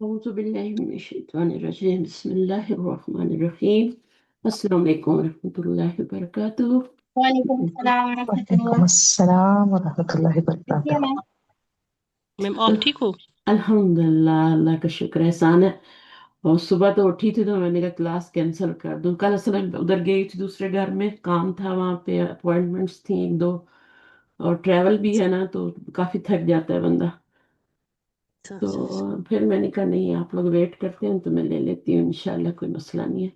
أعوذ بالله من الشيطان الرجيم بسم الله الرحمن الرحيم السلام عليكم ورحمة الله وبركاته وعلیکم السلام ورحمۃ وعلیکم اللہ. السلام ورحمۃ اللہ کیسی ہیں وبرکاتہ. میم؟ میم آپ ٹھیک ہو؟ الحمدللہ اللہ کا شکر احسان ہے. اور صبح تو اٹھی تھی تو میں نے کہا کلاس کینسل کر دوں. کل اصل میں ادھر گئی تھی دوسرے گھر میں کام تھا وہاں پہ اپوائنٹمنٹس تھیں ایک دو اور ٹریول بھی ہے نا تو کافی تھک جاتا ہے بندہ. تو پھر میں نے کہا نہیں آپ لوگ ویٹ کرتے ہیں تو میں لے لیتی ہوں انشاءاللہ کوئی مسئلہ نہیں ہے.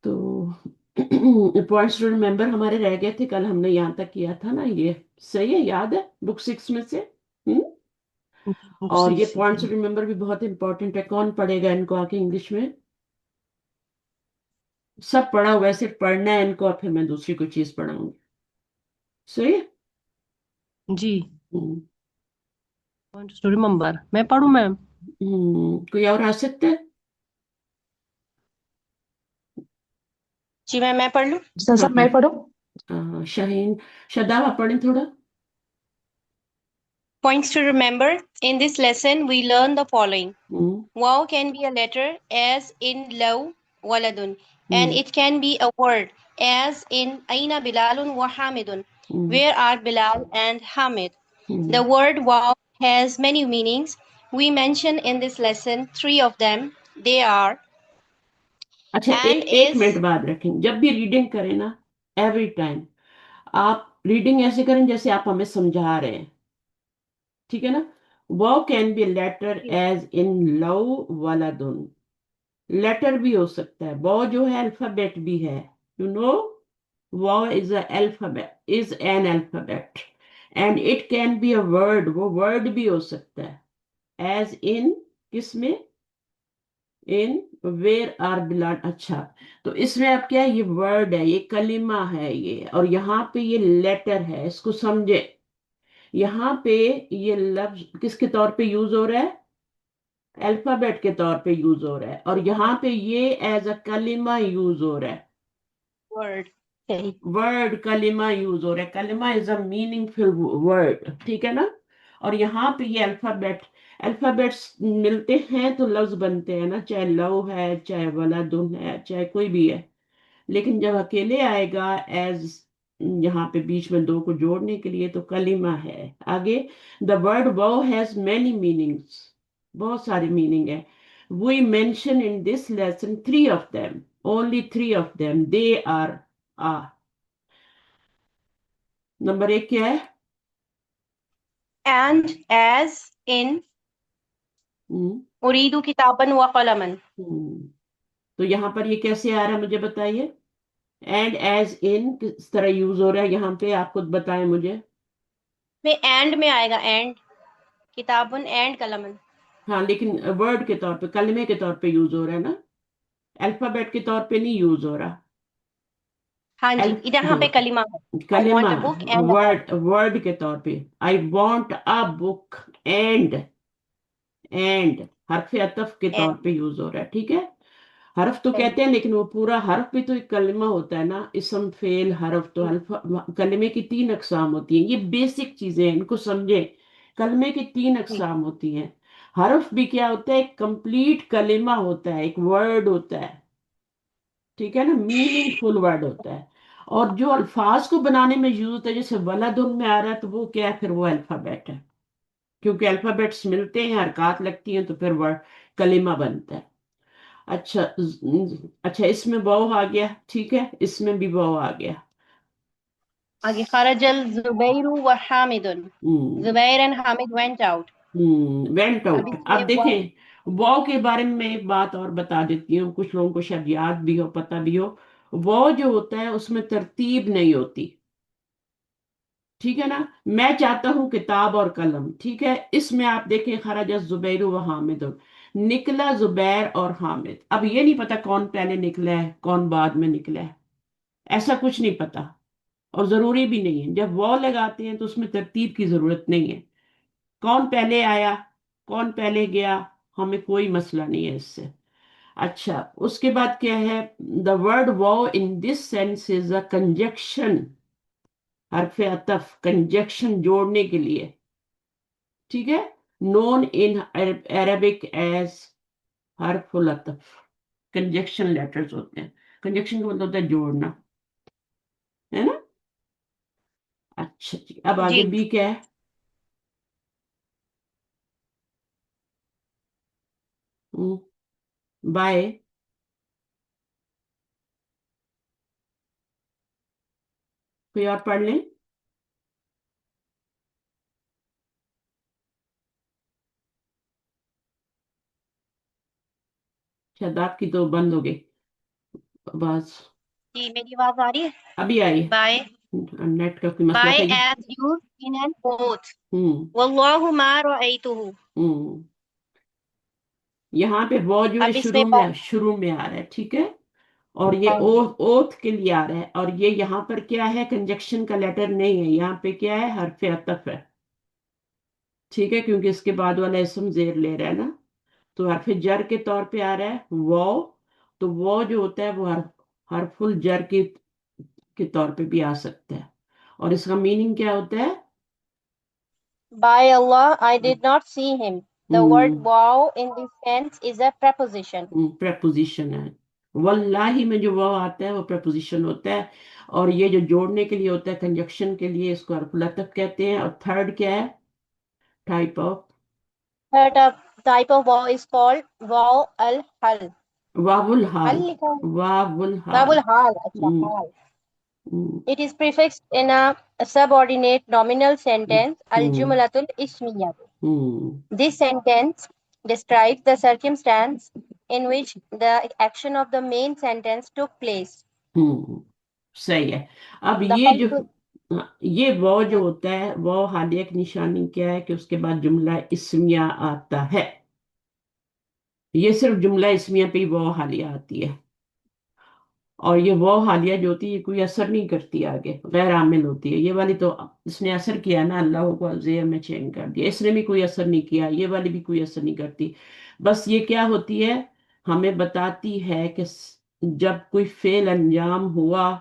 تو پوائنٹس ٹو ریمبر ہمارے رہ گئے تھے کل ہم نے یہاں تک کیا تھا نا. یہ صحیح ہے یاد ہے بک 6 میں سے. اور یہ پوائنٹس ٹو ریمبر بھی بہت امپورٹنٹ ہے. کون پڑھے گا ان کو آ کے انگلش میں؟ سب پڑھا ہوا ہے صرف پڑھنا ہے ان کو اور پھر میں دوسری کوئی چیز پڑھاؤں گی. صحیح ہے. جی ہم، اسٹوری ممبر میں پڑھوں میم. کوئی اور آ سکتا ہے؟ جی میم میں پڑھ لوں. صاحب میں پڑھوں. شاہین شاداب آپ پڑھیں تھوڑا. Points to remember. In this lesson we learn the following. ہم، Wow can be a letter as in love waladun, and ہم، it can be a word as in aina bilalun wa hamidun. ہم، Where are Bilal and Hamid? ہم. The word wow has many meanings. We mention in this lesson three of them. They are اچھا and ایک is. Minute بعد رکھیں. جب بھی reading کریں نا ایوری ٹائم آپ ریڈنگ ایسے کریں جیسے آپ ہمیں سمجھا رہے ہیں. ٹھیک ہے نا. وہ can be letter as in لو ولدن. لیٹر بھی ہو سکتا ہے. وہ جو ہے الفابیٹ بھی ہے. یو نو وہ is is an alphabet and it can be a word. وہ ورڈ بھی ہو سکتا ہے. ایز ان کس میں؟ ان ویر آر بلان. اچھا تو اس میں اب کیا ہے؟ یہ ورڈ ہے یہ کلمہ ہے یہ اور یہاں پہ یہ لیٹر ہے. اس کو سمجھے. یہاں پہ یہ لفظ کس کے طور پہ یوز ہو رہا ہے؟ الفابیٹ کے طور پہ یوز ہو رہا ہے اور یہاں پہ یہ ایز اے کلمہ یوز ہو رہا ہے. Word. صحیح. ورڈ کلمہ یوز ہو رہا ہے. کلمہ از اے میننگ فل ورڈ. ٹھیک ہے نا. اور یہاں پہ یہ الفابیٹس ملتے ہیں تو لفظ بنتے ہیں نا. چاہے لو ہے چاہے ولدن ہے چاہے کوئی بھی ہے. لیکن جب اکیلے آئے گا ایز یہاں پہ بیچ میں دو کو جوڑنے کے لیے تو کلمہ ہے. آگے دا ورڈ وہ ہیز مینی میننگس. بہت ساری میننگ ہے. We mention in this lesson 3 of them. only 3 of them. they are number 1 کیا ہے؟ And as in ہم، uridu kitaban wa qalaman. ہم. تو یہاں پر یہ کیسے آ رہا ہے مجھے بتائیے. اینڈ ایز ان کس طرح یوز ہو رہا ہے یہاں پہ آپ خود بتائیں مجھے. میں اینڈ میں آئے گا. And کتابن and قلمن. ہاں لیکن ورڈ کے طور پہ کلمے کے طور پہ یوز ہو رہا ہے نا. الفابیٹ کے طور پہ نہیں یوز ہو رہا. ہاں جی یہاں پہ کلمہ ہے. I کلمہ want a book and a bag. Word کے طور پہ I want a book and حرف عطف کے طور And پہ یوز ہو رہا ہے. ٹھیک ہے. حرف تو صحیح. کہتے ہیں لیکن وہ پورا حرف بھی تو ایک کلمہ ہوتا ہے نا. اسم فعل حرف تو کلمے کی 3 اقسام ہوتی ہیں. یہ بیسک چیزیں ہیں ان کو سمجھیں. کلمے کی 3 اقسام ہوتی ہیں. حرف بھی کیا ہوتا ہے؟ ایک کمپلیٹ کلمہ ہوتا ہے ایک ورڈ ہوتا ہے. ٹھیک ہے نا. میننگ فل ورڈ ہوتا ہے. اور جو الفاظ کو بنانے میں یوز ہوتا ہے جیسے ولدن میں آ رہا ہے تو وہ کیا ہے؟ پھر وہ الفابیٹ ہے. کیونکہ الفابیٹس ملتے ہیں حرکات لگتی ہیں تو پھر ورڈ کلمہ بنتا ہے. اچھا اچھا اس میں واو آ گیا. ٹھیک ہے اس میں بھی واو آ گیا. آگے خرج الزبیر و حامد. زبیر and Hamid went out. Went اب آؤٹ. اس میں اب دیکھیں واو کے بارے میں ایک بات اور بتا دیتی ہوں. کچھ لوگوں کو شاید یاد بھی ہو پتہ بھی ہو. واو جو ہوتا ہے اس میں ترتیب نہیں ہوتی. ٹھیک ہے نا. میں چاہتا ہوں کتاب اور قلم. ٹھیک ہے. اس میں آپ دیکھیں خرج الزبیر و حامد. نکلا زبیر اور حامد. اب یہ نہیں پتا کون پہلے نکلا ہے کون بعد میں نکلا ہے. ایسا کچھ نہیں پتا اور ضروری بھی نہیں ہے. جب وہ لگاتے ہیں تو اس میں ترتیب کی ضرورت نہیں ہے. کون پہلے آیا کون پہلے گیا ہمیں کوئی مسئلہ نہیں ہے اس سے. اچھا اس کے بعد کیا ہے؟ دا ورڈ وہ ان دس سینس از اے کنجکشن. حرف عطف کنجکشن جوڑنے کے لیے. ٹھیک ہے. نون ان عربک ایز حرف العطف کنجیکشن لیٹرز ہوتے ہیں. کنجیکشن کا مطلب ہوتا ہے جوڑنا, ہے نا. اچھا جی, اب آگے جی. بی کیا ہے؟ بائے. کوئی اور پڑھ لیں. شاداب کی تو بند ہو گئی آواز. جی میری آواز آ رہی ہے. ابھی آئی. By نیٹ کا کوئی مسئلہ by تھا. as used in an oath. ہوں واللہ ما رأيته. ہوں یہاں پہ وہ جو ہے اب اس میں شروع میں آ رہا ہے, ٹھیک ہے, اور یہ اوتھ کے لیے آ رہا ہے, اور یہ یہاں پر کیا ہے, کنجکشن کا لیٹر نہیں ہے, یہاں پہ کیا ہے, حرف عطف ہے, ٹھیک ہے, کیونکہ اس کے بعد والا اسم زیر لے رہا ہے نا, تو حرف جر کے طور پہ آ رہا ہے وہ, تو وہ جو ہوتا ہے وہ حرف الجر کے طور پہ بھی آ سکتا ہے, اور اس کا میننگ کیا ہوتا ہے؟ by Allah I did not see him. The word wow in this tense is a preposition. Preposition ہے. واللہ میں جو وہ آتا ہے وہ پریپوزیشن ہوتا ہے, اور یہ جو جوڑنے کے لیے ہوتا ہے کنجکشن کے لیے, اس کو حرف العطف کہتے ہیں. اور تھرڈ کیا ہے type of? Third type of wow is called wow al-hal. واو الحال. Hal لکھا ہے. واو Wow الحال. al-hal. اچھا حال. It is prefixed in a subordinate nominal sentence al-jumlatul ismiyah. This sentence describes the circumstance in which the action of the main sentence took place. صحیح ہے. اب دخلت یہ وہ جو ہوتا ہے وہ حالیہ کی نشانی کیا ہے کہ اس کے بعد جملہ اسمیہ آتا ہے. یہ صرف جملہ اسمیہ پہ ہی وہ حالیہ آتی ہے, اور یہ وہ حالیہ جو ہوتی ہے یہ کوئی اثر نہیں کرتی آگے, غیر عامل ہوتی ہے. یہ والی تو اس نے اثر کیا نا, اللہ کو زیر میں چینج کر دیا, اس نے بھی کوئی اثر نہیں کیا, یہ والی بھی کوئی اثر نہیں کرتی. بس یہ کیا ہوتی ہے, ہمیں بتاتی ہے کہ جب کوئی فعل انجام ہوا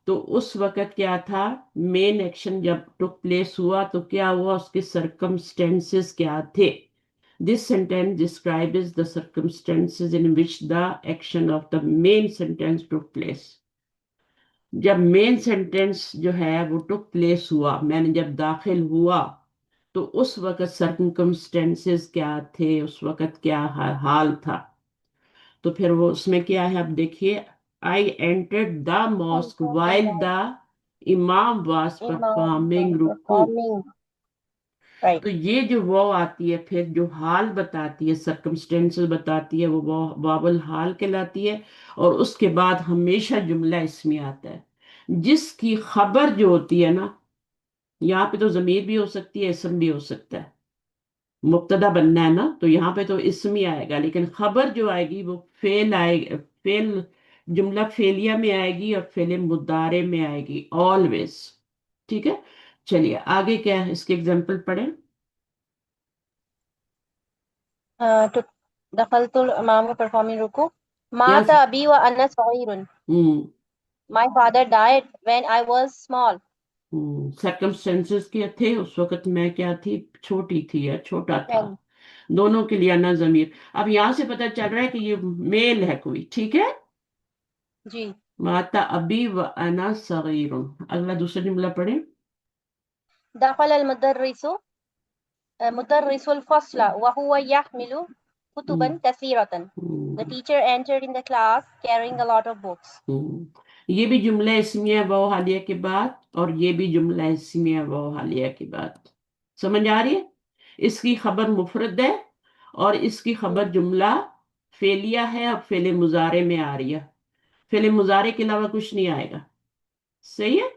تو اس وقت کیا تھا, مین ایکشن جب ٹک پلیس ہوا تو کیا ہوا, اس کے سرکمسٹینسز کیا تھے. This sentence describes the circumstances in which the action of the main sentence took place. جب مین سینٹینس جو ہے وہ ٹک پلیس ہوا, میں نے جب داخل ہوا, تو اس وقت سرکمسٹینسز کیا تھے, اس وقت کیا حال تھا. تو پھر وہ اس میں کیا ہے, اب دیکھیے, I entered the mosque while the imam was performing رکوع. تو یہ جو وہ آتی ہے پھر جو حال بتاتی ہے, سرکمسٹینسز بتاتی ہے, وہ واو الحال کہلاتی ہے, اور اس کے بعد ہمیشہ جملہ اسمی آتا ہے جس کی خبر جو ہوتی ہے نا, یہاں پہ تو ضمیر بھی ہو سکتی ہے, اسم بھی ہو سکتا ہے, مبتدا بننا ہے نا, تو یہاں پہ تو اسم ہی آئے گا, لیکن خبر جو آئے گی وہ فعل آئے گا, فعل جملہ فعلیہ میں آئے گی اور فعل مضارع میں آئے گی always. ٹھیک ہے, چلیے آگے کیا ہے, اس کے ایگزامپل پڑھیں. دخلت الامام performing رکوع. یہاں مات سے ابی وانا صغیر. My father died when I was small. Circumstances کیا تھے اس وقت, میں کیا تھی, چھوٹی تھی یا چھوٹا تھا, دونوں کے لیے انا ضمیر. اب یہاں سے پتہ چل رہا ہے کہ یہ میل ہے کوئی, ٹھیک ہے. جی. ماتا ابی و انا صغیر. اگلا دوسرا جملہ پڑھیں. دخل المدرس مدرس الفصل وهو يحمل كتبا كثيرة. The teacher entered in the class carrying a lot of books. یہ بھی جملہ اسمیہ وہ حالیہ کے بعد, اور یہ بھی جملہ اسمیہ وہ حالیہ کے بعد. سمجھ آ رہی ہے, اس کی خبر مفرد ہے اور اس کی خبر جملہ فعلیہ ہے, اور فعل مضارع میں آ رہی ہے. فعل مضارع کے علاوہ کچھ نہیں آئے گا, صحیح ہے,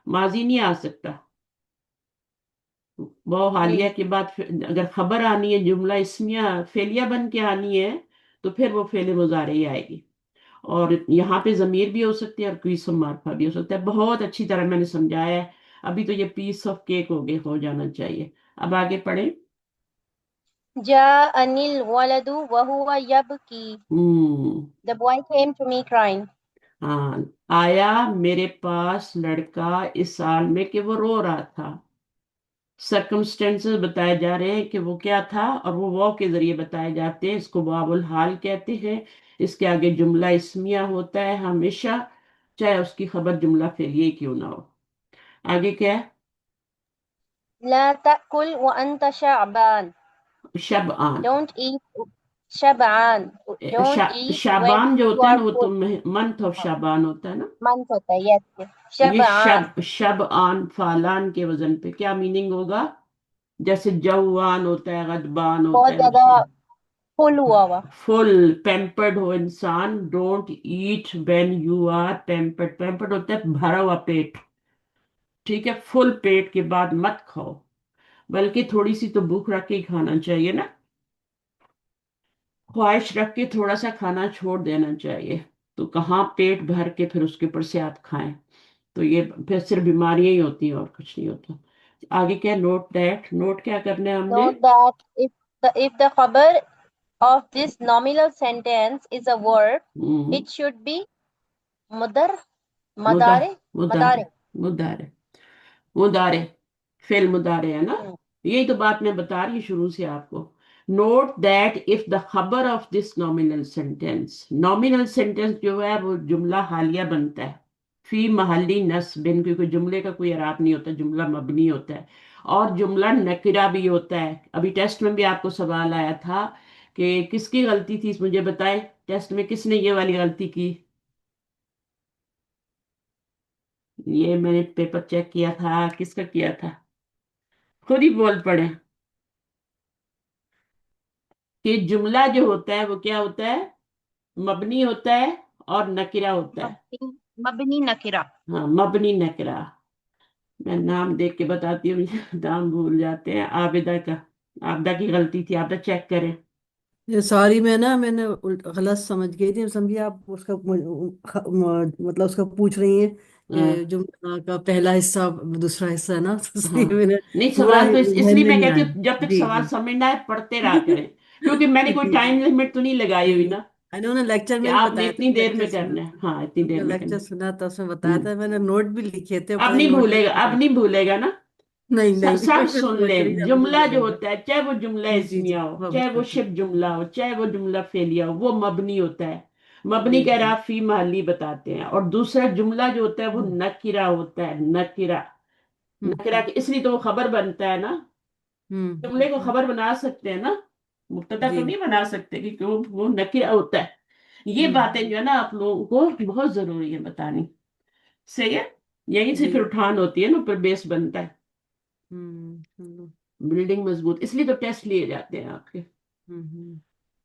ماضی نہیں آ سکتا. وہ حالیہ کے بعد اگر خبر آنی ہے, جملہ اسمیہ فعلیہ بن کے آنی ہے, تو پھر وہ فعل مضارع ہی آئے گی, اور یہاں پہ ضمیر بھی ہو سکتی ہے اور کوئی اسم معرفہ بھی ہو سکتا ہے. بہت اچھی طرح میں نے سمجھایا ہے, ابھی تو یہ پیس آف کیک ہو جانا چاہیے. اب آگے پڑھیں. جاءني الولد وهو يبكي. The boy came to me crying. ہاں, آیا میرے پاس لڑکا اس حال میں کہ وہ رو رہا تھا. سرکمسٹینسز بتائے جا رہے ہیں کہ وہ کیا تھا، اور وہ واو کے ذریعے بتائے جاتے ہیں. اس کو باب الحال کہتے ہیں. اس کے آگے جملہ اسمیہ ہوتا ہے ہمیشہ، چاہے اس کی خبر جملہ فعلیہ کیوں نہ ہو. آگے کیا ہے؟ لا تأكل وأنت شعبان. شبعان. Don't eat شبعان. Don't eat when شابان جو you ہوتا ہے are نا، وہ full. تو منتھ آف شابان ہوتا ہے نا. منتھ ہوتا ہے. Yes. یہ شبعان. شبعان فالان کے وزن پہ کیا میننگ ہوگا؟ جیسے جوان ہوتا ہے، غضبان ہوتا بہت ہے. زیادہ فل ہوا ہوا. فل پیمپرڈ ہو انسان. Don't eat when you are pampered. Pampered ہوتا ہے بھرا ہوا پیٹ. ٹھیک ہے، فل پیٹ کے بعد مت کھاؤ، بلکہ تھوڑی سی تو بھوک رکھ کے ہی کھانا چاہیے نا. خواہش رکھ کے تھوڑا سا کھانا چھوڑ دینا چاہیے. تو کہاں پیٹ بھر کے پھر اس کے اوپر سے آپ کھائیں، تو یہ پھر صرف بیماریاں ہی ہوتی ہیں اور کچھ نہیں ہوتا. آگے کیا؟ Note that. نوٹ کیا کرنا ہے ہم نے؟ Note that if the khabar of this nominal sentence is a verb, it should be مدر مدارے مدارے. مدارے مدارے فعل مدارے ہے نا. یہی تو بات میں بتا رہی ہوں شروع سے آپ کو. نوٹ دیٹ اف دا خبر of this nominal sentence. Nominal sentence جو ہے وہ جملہ حالیہ بنتا ہے فی محلی نصب، کیونکہ جملے کا کوئی اعراب نہیں ہوتا، جملہ مبنی ہوتا ہے. اور جملہ نکرہ بھی ہوتا ہے. ابھی ٹیسٹ میں بھی آپ کو سوال آیا تھا کہ کس کی غلطی تھی، مجھے بتائیں ٹیسٹ میں کس نے یہ والی غلطی کی. یہ میں نے پیپر چیک کیا تھا، کس کا کیا تھا؟ خود ہی بول پڑے کہ جملہ جو ہوتا ہے وہ کیا ہوتا ہے؟ مبنی ہوتا ہے اور نکرہ ہوتا ہے. مبنی نکرہ. ہاں، مبنی نکرہ. میں نام دیکھ کے بتاتی ہوں، نام بھول جاتے ہیں. عابدہ کا، عابدہ کی غلطی تھی. عابدہ چیک کریں. یہ ساری میں نے غلط سمجھ گئی تھی. سمجھیے آپ اس کا مطلب اس کا پوچھ رہی ہیں کہ جملہ کا پہلا حصہ دوسرا حصہ ہے نا، تو اس لیے میں نے نہیں، پورا سوال تو اس ذہن لیے میں میں نہیں کہتی آیا. ہوں جب تک جی سوال جی سمجھنا ہے پڑھتے رہا کریں، کیونکہ میں نے کوئی جی ٹائم لمٹ تو نہیں لگائی ہوئی نا انہوں نے لیکچر کہ میں بھی آپ نے بتایا تھا. اتنی دیر لیکچر میں سنا کرنا ہے. تھا، ہاں، اتنی ان دیر کا میں لیکچر کرنا سنا تھا، اس میں ہے. بتایا تھا. میں نے نوٹ بھی لکھے تھے، اب پتہ نہیں نہیں نوٹ بھولے گا، لکھے اب تھے. نہیں بھولے گا نا. نہیں نہیں سب میں سن سوچ لیں. رہی تھی اب نہیں جملہ جو بھولیں گے. ہوتا ہے، چاہے وہ جملہ جی جی جی اسمیہ ہو، وہ چاہے وہ بتاتے ہیں. شبہ جملہ ہو، چاہے وہ جملہ فعلیہ ہو، وہ مبنی ہوتا ہے. مبنی جی کا جی اعراب فی محلی بتاتے ہیں. اور دوسرا جملہ جو ہوتا ہے وہ نکرہ ہوتا ہے. نکرہ. نکرہ اس لیے تو وہ خبر بنتا ہے نا. جملے کو خبر بنا سکتے ہیں نا، مبتدا تو جی نہیں بنا سکتے کیونکہ وہ نکرہ ہوتا ہے. یہ باتیں جو ہے نا آپ لوگوں کو بہت ضروری ہے بتانی. صحیح ہے. یہیں سے جی پھر اٹھان ہوتی ہے نا، پھر بیس بنتا ہے، چلو. بلڈنگ مضبوط. اس لیے تو ٹیسٹ لیے جاتے ہیں آپ کے. ہوں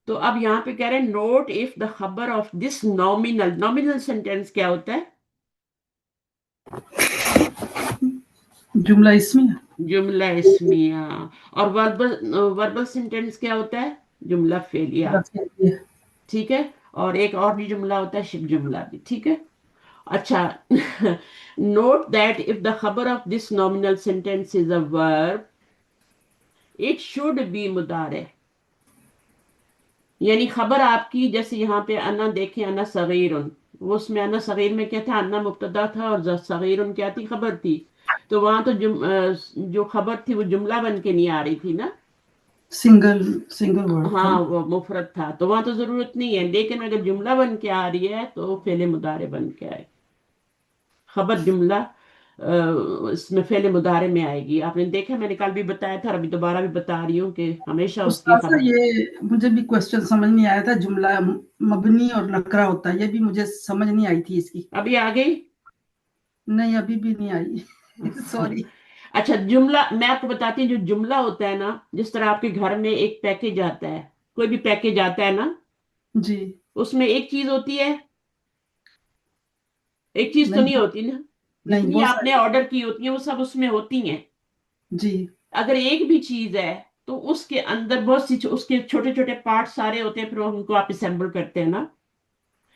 تو اب یہاں پہ کہہ رہے ہیں نوٹ اف دا خبر of this nominal. Nominal sentence کیا ہوتا ہے؟ جملہ اسمیہ. جملہ اسمیہ. اور وربل سینٹینس کیا ہوتا ہے؟ جملہ فعلیہ. ٹھیک ہے. اور ایک اور بھی جملہ ہوتا ہے شبہ جملہ بھی. ٹھیک ہے. اچھا. نوٹ دیٹ اف دا خبر of this nominal sentence is a verb, it should be مضارع. یعنی خبر آپ کی، جیسے یہاں پہ انا دیکھیں، انا صغیرن، وہ اس میں انا صغیر میں کیا تھا؟ انا مبتدا تھا اور صغیرن کیا تھی؟ خبر تھی. تو وہاں تو جو خبر تھی وہ جملہ بن کے نہیں آ رہی تھی نا. سنگل ورڈ تھا. ہاں، وہ مفرد تھا، تو وہاں تو ضرورت نہیں ہے. لیکن اگر جملہ بن کے آ رہی ہے تو فعل مضارع بن کے آئے. خبر جملہ اس میں فعل مضارع میں آئے گی. آپ نے دیکھا، میں نے کل بھی بتایا تھا اور ابھی دوبارہ بھی بتا رہی ہوں کہ ہمیشہ اس کی استاذہ خبر. یہ مجھے بھی کوشچن سمجھ نہیں آیا تھا. جملہ مبنی اور نکرہ ہوتا ہے، یہ بھی مجھے سمجھ نہیں آئی تھی اس کی. ابھی آ گئی؟ نہیں ابھی بھی نہیں آئی. سوری. اچھا، جملہ میں آپ کو بتاتی ہوں. جو جملہ ہوتا ہے نا، جس طرح آپ کے گھر میں ایک پیکج آتا ہے، کوئی بھی پیکج آتا ہے نا، جی. اس میں ایک چیز ہوتی ہے، ایک چیز تو نہیں نہیں ہوتی نا. نہیں جتنی بہت آپ نے ساری. آرڈر کی ہوتی ہیں وہ سب اس میں ہوتی ہیں. جی اگر ایک بھی چیز ہے تو اس کے اندر بہت سی اس کے چھوٹے چھوٹے پارٹ سارے ہوتے ہیں، پھر ان کو آپ اسمبل کرتے ہیں نا.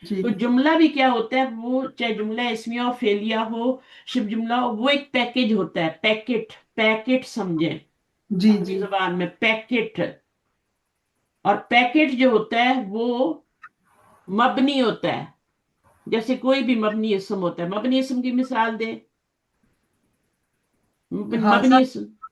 جی تو جملہ بھی کیا ہوتا ہے؟ وہ چاہے جملہ اسمیہ ہو، فعلیہ ہو، شبہ جملہ ہو، وہ ایک پیکج ہوتا ہے. پیکٹ. پیکٹ سمجھیں جی اپنی جی زبان میں. پیکٹ. اور پیکٹ جو ہوتا ہے وہ مبنی ہوتا ہے. جیسے کوئی بھی مبنی اسم ہوتا ہے. مبنی اسم کی مثال دیں. ہاں مبنی اسم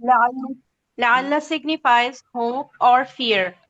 لعل لعل signifies hope or fear.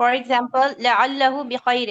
For example, لعله بخير.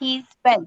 he is well.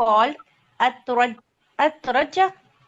called الترج الترجى.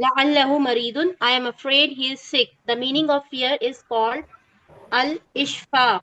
لعله مريض. I am afraid he is sick. The meaning of fear is called al-ishfaq.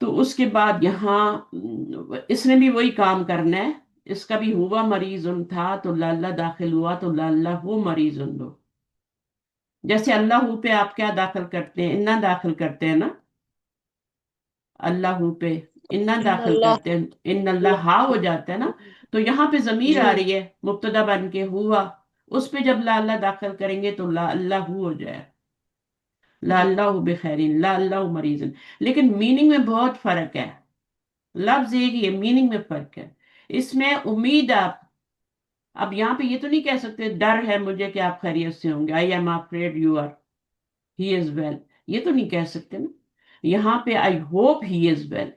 تو اس کے بعد یہاں اس نے بھی وہی کام کرنا ہے. اس کا بھی ہوا مریض تھا تو لاللہ داخل ہوا تو لاللہ ہو مریض دو. جیسے اللہ ہو پہ آپ کیا داخل کرتے ہیں؟ انا داخل کرتے ہیں نا. اللہ پہ انا ان داخل اللہ کرتے ہیں، ان اللہ ہا ہو جاتا ہے نا. تو یہاں پہ ضمیر جی آ رہی ہے مبتدا بن کے ہوا. اس پہ جب لا اللہ داخل کریں گے تو لا اللہ ہو جائے. لا جی اللہ بخیرین، لا اللہ مریض. لیکن میننگ میں بہت فرق ہے. لفظ ایک ہی ہے، میننگ میں فرق ہے. اس میں امید آپ، اب یہاں پہ یہ تو نہیں کہہ سکتے ڈر ہے مجھے کہ آپ خیریت سے ہوں گے. I am afraid you are he is well, یہ تو نہیں کہہ سکتے نا. یہاں پہ I hope he is well.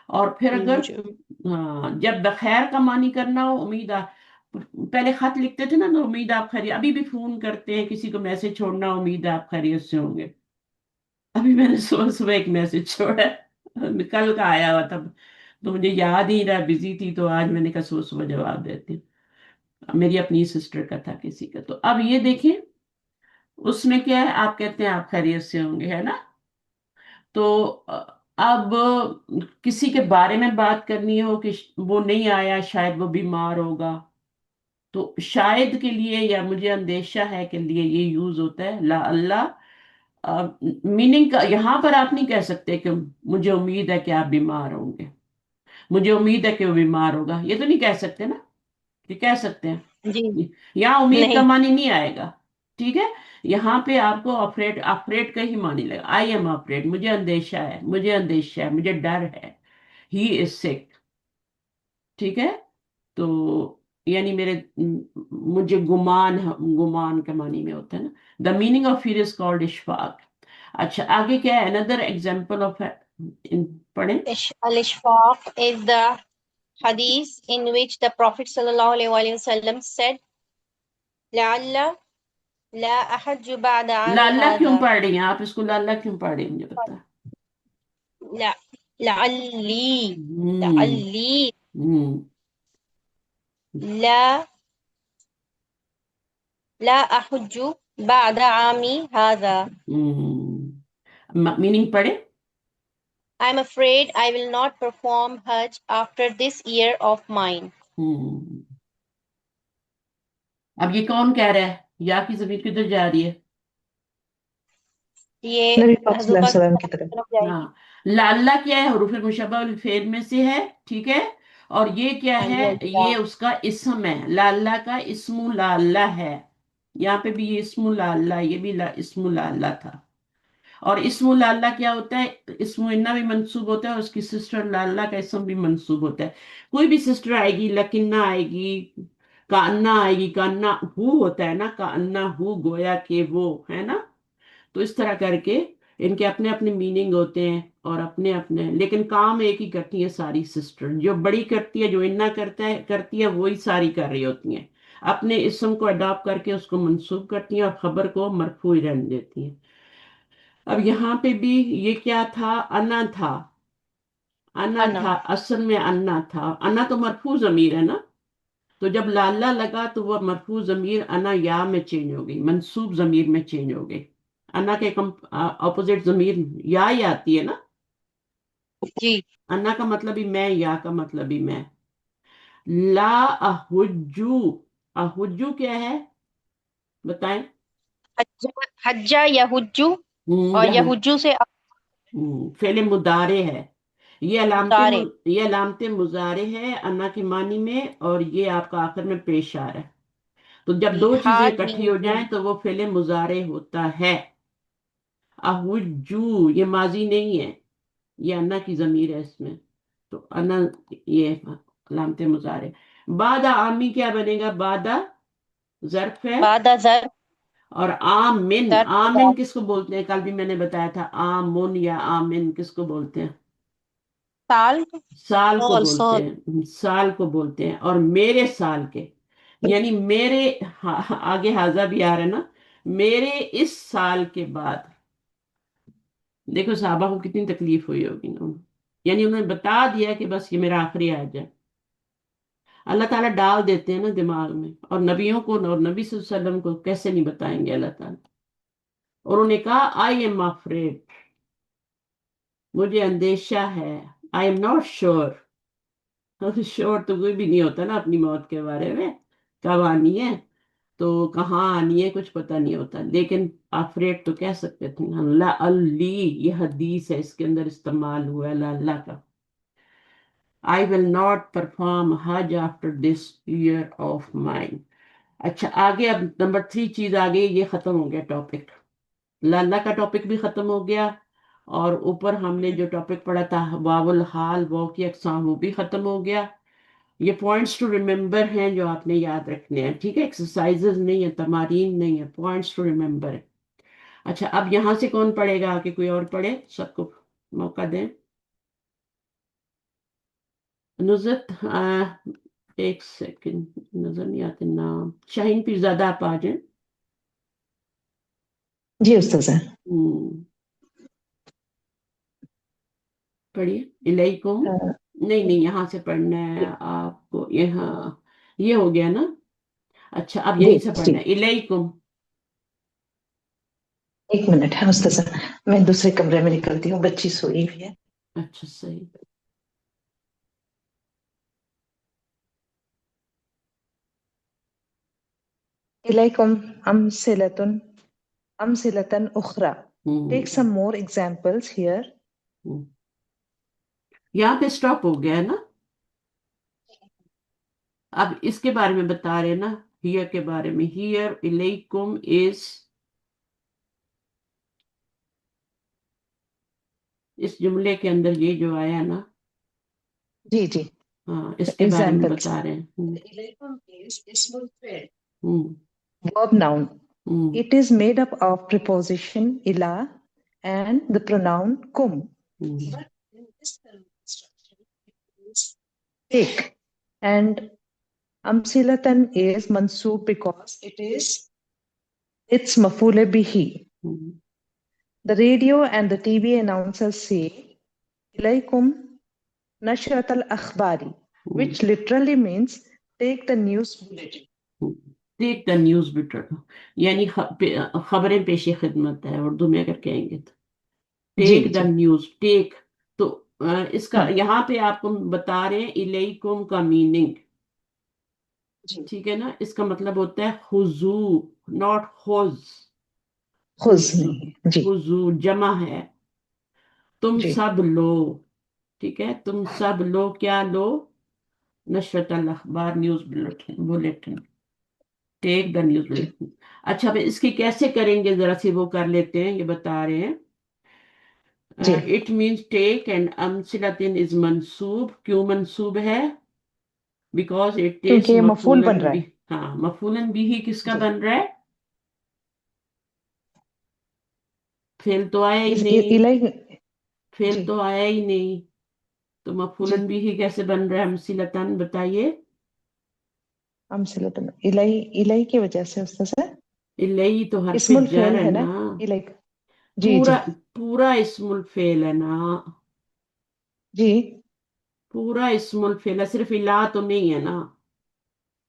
اور پھر اگر مجھے جب بخیر کا معنی کرنا ہو، امید پہلے خط لکھتے تھے نا تو امید آپ خیریت. ابھی بھی فون کرتے ہیں کسی کو میسج چھوڑنا، امید آپ خیریت سے ہوں گے. ابھی میں نے صبح صبح ایک میسج چھوڑا ہے، کل کا آیا ہوا تھا تو مجھے یاد ہی رہا، بزی تھی تو آج میں نے کہا صبح صبح جواب دیتی ہوں. میری اپنی سسٹر کا تھا کسی کا. تو اب یہ دیکھیں اس میں کیا ہے، آپ کہتے ہیں آپ خیریت سے ہوں گے، ہے نا. تو اب کسی کے بارے میں بات کرنی ہو کہ وہ نہیں آیا، شاید وہ بیمار ہوگا، تو شاید کے لیے یا مجھے اندیشہ ہے کے لیے یہ یوز ہوتا ہے لا اللہ. میننگ کا یہاں پر آپ نہیں کہہ سکتے کہ مجھے امید ہے کہ آپ بیمار ہوں گے، مجھے امید ہے کہ وہ بیمار ہوگا. یہ تو نہیں کہہ سکتے نا. یہ کہہ سکتے جی ہیں یہاں امید کا نہیں. معنی نہیں آئے گا. ٹھیک ہے. یہاں پہ آپ کو افریڈ، افریڈ کا ہی معنی لگا. آئی ایم افریڈ، مجھے اندیشہ ہے، مجھے اندیشہ ہے، مجھے ڈر ہے. ہی از سک. ٹھیک ہے. تو یعنی میرے مجھے گمان ہے، گمان کے معنی میں ہوتا ہے نا. The meaning of fear is called Ashfaq. اچھا آگے کیا ہے؟ اندر ایگزامپل آف پڑھیں. Al-Ishfaq is the hadith in which the Prophet ﷺ said, لَعَلَّ لَا أَحَجُّ بَعْدَ عَامِ لاللہ کیوں هَذَا. پڑھ رہی ہیں آپ؟ اس کو لاللہ کیوں پڑھ رہی ہیں مجھے بتا. لَعَلِّي ہوں لَعَلِّي ہوں لا لا أحج بعد عامي هذا. میننگ پڑھے. I am afraid I will not perform Hajj after this year of mine. ہوں اب یہ کون کہہ رہا ہے؟ یا کی زمین کدھر جا رہی ہے؟ یہ نبی پاک صلی حضور اللہ پاک علیہ وسلم کی طرف. طرف جائے ہاں. گی. لاللہ کیا ہے؟ حروف مشبہ الفعل میں سے ہے. ٹھیک ہے. اور یہ کیا ہاں ہے؟ جی یہ اس کا اسم ہے. لاللہ کا اسم لاللہ ہے. یہاں پہ بھی یہ اسم لاللہ، یہ بھی اسم لاللہ تھا. اور اسم لاللہ کیا ہوتا ہے؟ اسم انا بھی منصوب ہوتا ہے اور اس کی سسٹر لاللہ کا اسم بھی منصوب ہوتا ہے. کوئی بھی سسٹر آئے گی، لکنہ آئے گی، کانا آئے گی. کانا ہو ہوتا ہے نا، کانا ہو گویا کہ وہ ہے نا. تو اس طرح کر کے ان کے اپنے اپنے میننگ ہوتے ہیں اور اپنے اپنے، لیکن کام ایک ہی کرتی ہے ساری سسٹر. جو بڑی کرتی ہے، جو انا کرتی ہے وہی ساری کر رہی ہوتی ہیں. اپنے اسم کو اڈاپٹ کر کے اس کو منسوب کرتی ہیں اور خبر کو مرفوع رہنے دیتی ہیں. اب یہاں پہ بھی یہ کیا تھا؟ انا تھا. انا انا. تھا، اصل میں انا تھا. انا تو مرفوع ضمیر ہے نا. تو جب لاللہ لگا تو وہ مرفوع ضمیر انا یا میں چینج ہو گئی، منصوب ضمیر میں چینج ہو گئی. انا کے اپوزٹ ضمیر یا ہی آتی ہے نا. جی انا کا مطلب ہی میں، یا کا مطلب ہی میں. لا احجو، احجو کیا ہے بتائیں؟ حجہ یا حجو، اور یا یہجو سے فعل مضارع ہے. یہ علامت مضارع. یہ علامت مضارع ہے انا کی معنی میں، اور یہ آپ کا آخر میں پیش آ رہا ہے. تو جب دو چیزیں اکٹھی ہو جائیں تو وہ فعل مضارع ہوتا ہے. احجو یہ ماضی نہیں ہے، یہ انا کی ضمیر ہے اس میں. تو انا یہ علامت مضارع. بعد عامی کیا بنے گا؟ بعد ظرف ہے. بعد ظرف اور آمن، آمن ظرف کس کو بولتے ہیں؟ کل بھی میں نے بتایا تھا. آمن یا آمن کس کو بولتے ہیں؟ سال. سال کو سال بولتے سال ہیں، سال کو بولتے ہیں. اور میرے سال کے، یعنی میرے آگے حاضہ بھی آ رہا ہے نا. میرے اس سال کے بعد. دیکھو صحابہ کو کتنی تکلیف ہوئی ہوگی نا. یعنی انہوں نے بتا دیا کہ بس یہ میرا آخری حج ہے. اللہ تعالیٰ ڈال دیتے ہیں نا دماغ میں. اور نبیوں کو اور نبی صلی اللہ علیہ وسلم کو کیسے نہیں بتائیں گے اللہ تعالیٰ. اور انہوں نے کہا آئی ایم افریڈ، مجھے اندیشہ ہے. I am not sure. Sure تو کوئی بھی نہیں ہوتا نا اپنی موت کے بارے میں، کب آنی ہے تو کہاں آنی ہے کچھ پتہ نہیں ہوتا. لیکن افریڈ تو کہہ سکتے تھے. اللہ علی یہ حدیث ہے، اس کے اندر استعمال ہوا ہے اللہ کا. I will not perform Hajj after this year of mine. اچھا آگے اب نمبر 3 چیز آگے، یہ ختم ہو گیا ٹاپک. اللہ کا ٹاپک بھی ختم ہو گیا، اور اوپر ہم نے جو ٹاپک پڑھا تھا واو الحال، واو کی اقسام، وہ بھی ختم ہو گیا. یہ پوائنٹس ٹو ریمبر ہیں جو آپ نے یاد رکھنے ہیں، ٹھیک ہے. ایکسرسائزز نہیں ہے، تمارین نہیں ہے، پوائنٹس ٹو ریمبر ہے. اچھا اب یہاں سے کون پڑھے گا؟ کہ کوئی اور پڑھے؟ سب کو موقع دیں. نزت ایک سیکنڈ، نظر نہیں آتے نام. شاہین پیرزادہ آپ آ جائیں. جی استاذہ. پڑھیے. الیکم. نہیں نہیں، یہاں سے پڑھنا ہے آپ کو. یہاں یہ ہو گیا نا. اچھا اب جی یہیں سے جی پڑھنا ہے الیکم. ایک منٹ ہے استاذہ، میں دوسرے کمرے میں نکلتی ہوں، بچی سوئی ہوئی ہے. اچھا صحیح. إليكم أمثلة أخرى. Take some more examples here. یہاں پہ سٹاپ ہو گیا ہے نا. اب اس کے بارے میں بتا رہے نا، ہیئر کے بارے میں. ہیئر الیکم از، اس جملے کے اندر یہ جو آیا نا، جی جی. ہاں اس کے بارے میں Examples. بتا رہے ہیں. إليكم is اسم الفعل. ہوں Verb noun. ہوں It is made up of preposition ila and the pronoun kum. ہوں But in this construction, it is take. And amsilatan is mansoob because it's mafule bihi. ہوں The radio and the TV announcers say, Ilaikum nashrat al-akhbari, which literally means take the news bulletin. Take the news better, یعنی خبریں پیش خدمت ہے اردو میں اگر کہیں گے تو. جی ٹیک دا جی. نیوز، ٹیک تو اس کا ہاں. یہاں پہ آپ کو بتا رہے ہیں الیکم کا میننگ. جی. ٹھیک ہے نا. اس کا مطلب ہوتا ہے خضو، ناٹ خز. خز نہیں. جی خضو جمع ہے. تم جی سب لو، ٹھیک ہے. تم سب لو، کیا لو؟ نشرت الاخبار، news bulletin. Take the news جی. بلیٹن. اچھا پھر اس کی کیسے کریں گے، ذرا سی وہ کر لیتے ہیں، یہ بتا رہے ہیں. جی. اٹ مینس ٹیک اینڈ امثلتن از منصوب. کیوں منصوب ہے؟ بیکاز اٹ کیونکہ از یہ مفعول بن مفعولن رہا بھی. ہے. ہاں مفعولن بھی ہی کس کا جی. بن رہا ہے؟ فعل تو آیا ہی نہیں. فعل جی تو آیا ہی نہیں، تو جی. مفعولن بھی ہی کیسے بن رہا ہے امثلتن؟ بتائیے. امثلتن الہی کی وجہ سے استاذ ہے. الیہ تو حرف اسم جر الفعل ہے ہے نا نا. الہی. جی جی پورا پورا اسم الفعل ہے نا. جی. پورا اسم الفعل ہے، صرف الہ تو نہیں ہے نا.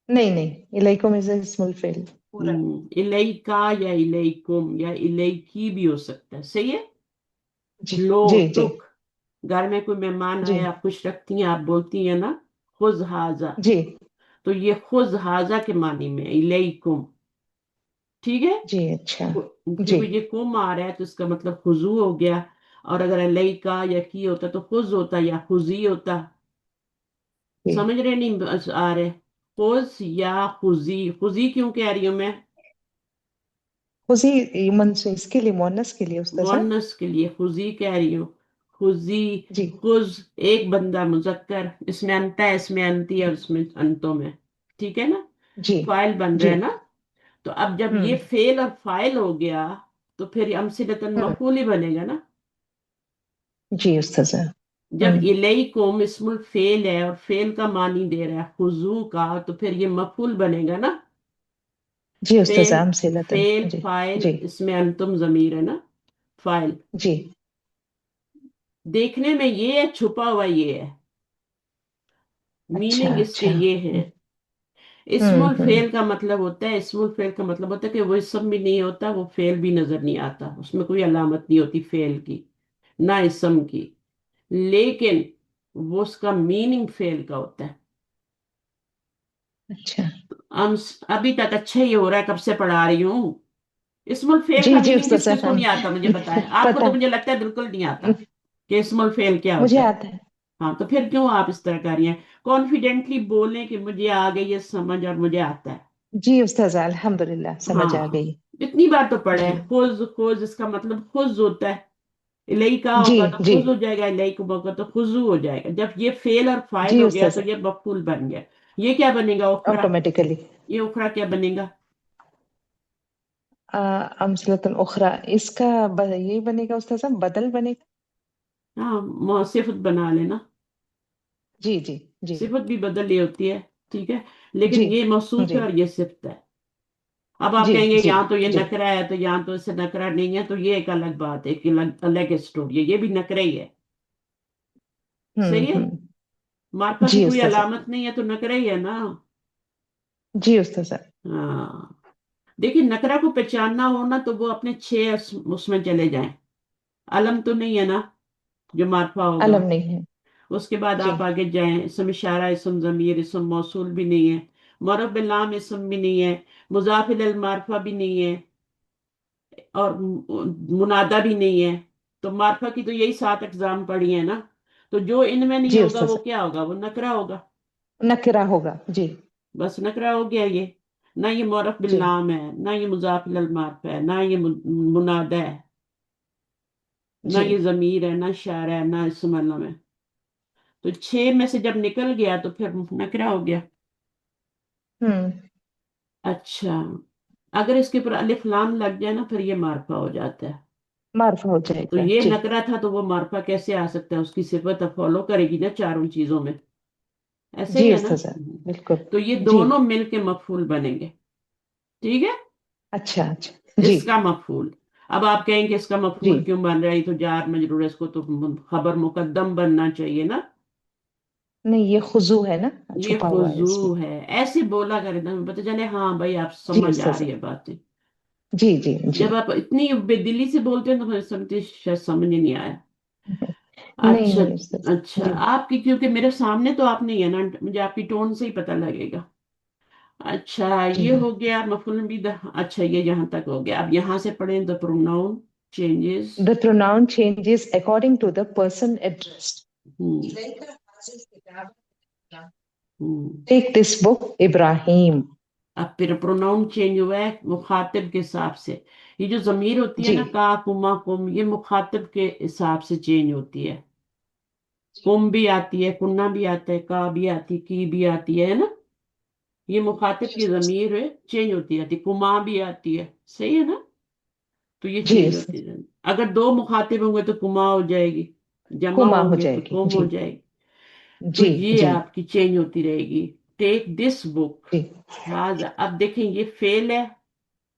نہیں نہیں، الیکم از اسم الفعل پورا. الیکا یا الیکم یا الیکی بھی ہو سکتا ہے. صحیح ہے. جی لو، جی جی ٹک. گھر میں کوئی مہمان جی آئے، آپ خوش رکھتی ہیں، آپ بولتی ہیں نا خذ ھذا، جی تو یہ خذ ھذا کے معنی میں الیکم. ٹھیک ہے. جی. اچھا. جی کیونکہ یہ کم آ رہا ہے تو اس کا مطلب خضوع ہو گیا. اور اگر الیکا یا کی ہوتا تو خذ ہوتا یا خذی ہوتا. جی. سمجھ رہے نہیں بس آ رہے؟ خذ یا خذی. خذی کیوں کہہ رہی ہوں میں؟ خذی منصوب اس کے لیے، مؤنث کے لیے استاذ. مؤنث کے لیے خذی کہہ رہی ہوں. خذی، جی خذ ایک بندہ مذکر، اس میں انتا ہے، اس میں انتی اور اس میں انتوں میں. ٹھیک ہے نا. جی فاعل بن رہا جی. ہے نا. تو اب جب ہوں یہ فعل اور فاعل ہو گیا تو پھر امثلتاً مفعول ہی بنے گا نا. جی استاذ. جب الیکم اسم الفعل ہے اور فعل کا معنی دے رہا ہے خضوع کا، تو پھر یہ مفعول بنے گا نا. جی استاذ. فعل، امثلتن. فعل جی فاعل، جی اس میں انتم ضمیر ہے نا. فاعل جی. دیکھنے میں یہ ہے، چھپا ہوا یہ ہے. اچھا میننگ اس کے اچھا. یہ ہے. اسم الفعل کا مطلب ہوتا ہے، اسم الفعل کا مطلب ہوتا ہے کہ وہ اسم بھی نہیں ہوتا، وہ فعل بھی نظر نہیں آتا، اس میں کوئی علامت نہیں ہوتی فعل کی نہ اسم کی. لیکن وہ اس کا میننگ فیل کا ہوتا ہے. اچھا ہم ابھی تک اچھا ہی ہو رہا ہے، کب سے پڑھا رہی ہوں. اسم الفیل جی کا جی میننگ استاد کس کس کو صاحب نہیں آتا مجھے بتائیں. آپ کو پتا تو مجھے لگتا ہے بالکل نہیں آتا کہ اسم الفیل کیا مجھے ہوتا ہے. آتا ہے. ہاں تو پھر کیوں آپ اس طرح کر رہی ہیں؟ کانفیڈنٹلی بولیں کہ مجھے آ گئی ہے سمجھ اور مجھے آتا ہے. جی استاد الحمد للہ سمجھ آ ہاں گئی. اتنی بار تو پڑھے. جی خز خز اس کا مطلب خز ہوتا ہے. الہی کا جی ہوگا تو جی خز ہو جائے گا، الہی کو ہوگا تو خضو ہو جائے گا. جب یہ فعل اور فاعل جی ہو گیا استاد تو صاحب یہ مفعول بن گیا. یہ کیا بنے گا؟ اخرا. آٹومیٹیکلی. یہ اخرا کیا بنے گا؟ امثلۃ اخرى اس کا یہی بنے گا استاد صاحب، بدل بنے گا. ہاں صفت بنا لینا. جی جی جی صفت بھی بدل یہ ہوتی ہے، ٹھیک ہے، جی لیکن یہ موصوف ہے جی اور یہ صفت ہے. اب آپ جی کہیں گے جی یہاں تو یہ جی نکرا ہے تو یہاں تو اس سے نکرا نہیں ہے، تو یہ ایک الگ بات ہے، ایک الگ اسٹوری ہے. یہ بھی نکرا ہی ہے. صحیح ہے. ہوں. مارکا کی جی کوئی استاد صاحب. علامت نہیں ہے تو نکرا ہی ہے نا. جی استاد صاحب. ہاں دیکھیں، نکرا کو پہچاننا ہونا تو وہ اپنے 6 اس میں چلے جائیں. علم تو نہیں ہے نا جو مارفا ہوگا. علم نہیں ہے. اس کے بعد جی آپ آگے جائیں، اسم اشارہ، اسم ضمیر، اسم موصول بھی نہیں ہے، معرف باللام اسم بھی نہیں ہے، مضاف الی المعرفہ بھی نہیں ہے، اور منادہ بھی نہیں ہے. تو معرفہ کی تو یہی 7 اقسام پڑھی ہیں نا. تو جو ان میں نہیں جی ہوگا استاد وہ صاحب کیا ہوگا؟ وہ نکرا ہوگا. نکرہ ہوگا. جی بس نکرا ہو گیا. یہ نہ یہ معرف جی باللام ہے، نہ یہ مضاف الی المعرفہ ہے، نہ یہ منادہ ہے، نہ جی یہ ضمیر ہے، نہ اشارہ ہے، نہ اسم علم ہے. تو 6 میں سے جب نکل گیا تو پھر نکرا ہو گیا. ہوں. اچھا، اگر اس کے اوپر الف لام لگ جائے نا پھر یہ معرفہ ہو جاتا ہے. معرفہ ہو جائے تو گا. یہ جی نکرا تھا تو وہ معرفہ کیسے آ سکتا ہے؟ اس کی صفت فالو کرے گی نا 4 چیزوں میں. ایسے جی ہی ہے نا. استاد صاحب بالکل. تو یہ جی دونوں مل کے مفعول بنیں گے. ٹھیک ہے. اچھا اچھا. جی اس کا مفعول. اب آپ کہیں کہ اس کا جی مفعول کیوں بن رہا ہے؟ یہ تو جار مجرور ہے، اس کو تو خبر مقدم بننا چاہیے نا. نہیں یہ خضوع ہے نا، یہ چھپا ہوا ہے اس میں. خضوع ہے. ایسے بولا کرے نا، پتہ چلے ہاں بھائی آپ جی سمجھ استاد آ رہی ہے صاحب. باتیں. جی جی جی. جب آپ اتنی بے دلی سے بولتے ہیں تو میں سمجھتی شاید سمجھ ہی نہیں آیا. نہیں اچھا. نہیں استاد صاحب. اچھا جی آپ کی، کیونکہ میرے سامنے تو آپ نہیں ہے نا، مجھے آپ کی ٹون سے ہی پتہ لگے گا. اچھا جی یہ ہو گیا مفعول بھی. اچھا یہ یہاں تک ہو گیا. اب یہاں سے پڑھیں the pronoun changes. The pronoun changes according to the person addressed. ہوں ہوں. Take this book, Ibrahim. اب پھر پروناؤن چینج ہوا ہے مخاطب کے حساب سے. یہ جو ضمیر ہوتی ہے جی نا، کا کما کم، یہ مخاطب کے حساب سے چینج ہوتی ہے. کم بھی آتی ہے، کنہ بھی آتا ہے، کا بھی آتی، کی بھی آتی ہے نا. یہ مخاطب کی ضمیر ہے، چینج ہوتی آتی. کما بھی آتی ہے. صحیح ہے نا. تو یہ جی چینج ہوتی ہے. اگر 2 مخاطب ہوں گے تو کما ہو جائے گی، جمع کما ہو ہوں گے جائے تو گی. کم ہو جی جائے گی. تو جی یہ جی آپ کی چینج ہوتی رہے گی. ٹیک دس بک. جی اب دیکھیں یہ فعل ہے،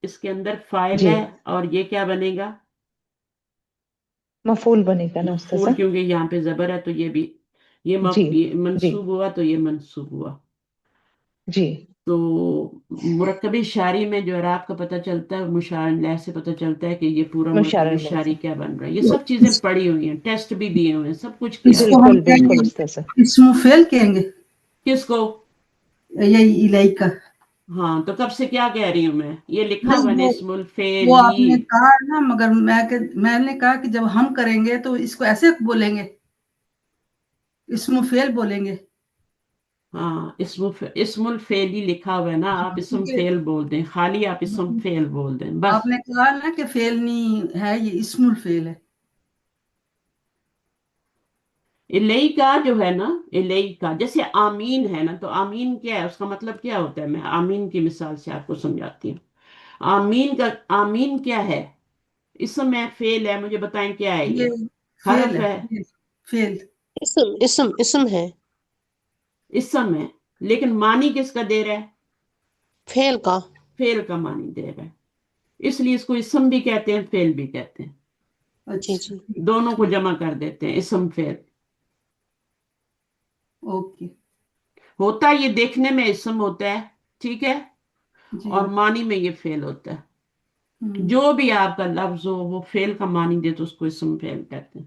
اس کے اندر فاعل جی ہے، اور یہ کیا بنے گا؟ مفعول بنے گا نا استاد مفعول، صاحب. کیونکہ یہاں پہ زبر ہے تو یہ بھی جی یہ جی منصوب ہوا تو یہ منصوب ہوا. جی تو مرکب اشاری میں جو اعراب کا پتہ چلتا ہے، مشار لہ سے پتہ چلتا ہے کہ یہ پورا مرکب مشار اللہ سے. اشاری کیا بن رہا ہے. یہ سب چیزیں پڑھی ہوئی ہیں، ٹیسٹ بھی دیے ہوئے ہیں، سب کچھ کیا اس ہوا کو ہے. ہم بالکل کہیں بالکل گے استاد صاحب. اسم فیل کہیں گے، کس کو؟ یہی الہی کا. ہاں تو کب سے کیا کہہ رہی ہوں میں؟ یہ لکھا ہوا نہیں ہے وہ اسم وہ آپ نے الفعلی. کہا نا، مگر میں نے کہا کہ جب ہم کریں گے تو اس کو ایسے بولیں گے، اسم فیل بولیں گے. ہاں اسم الفعلی لکھا ہوا ہے نا، آپ اسم کیونکہ فعل بول دیں، خالی آپ اسم فعل بول دیں بس. آپ نے کہا نا کہ فیل نہیں ہے، یہ اسم الفیل ہے. الہی کا جو ہے نا، الہی کا جیسے آمین ہے نا، تو آمین کیا ہے؟ اس کا مطلب کیا ہوتا ہے؟ میں آمین کی مثال سے آپ کو سمجھاتی ہوں. آمین کیا ہے؟ اسم ہے، فعل ہے، مجھے بتائیں کیا ہے یہ؟ یہ فیل حرف ہے. ہے. فیل. اسم ہے. اسم ہے، لیکن معنی کس کا دے رہا ہے؟ فعل کا. فعل کا معنی دے رہا ہے. اس لیے اس کو اسم بھی کہتے ہیں، فعل بھی کہتے ہیں. جی اچھا جی. دونوں کو ٹھیک. جمع کر دیتے ہیں، اسم فعل. اوکے. ہوتا یہ دیکھنے میں اسم ہوتا ہے، ٹھیک ہے، جی. اور معنی میں یہ فعل ہوتا ہے. ہم، جو بھی آپ کا لفظ ہو وہ فعل کا معنی دے تو اس کو اسم فعل کہتے ہیں.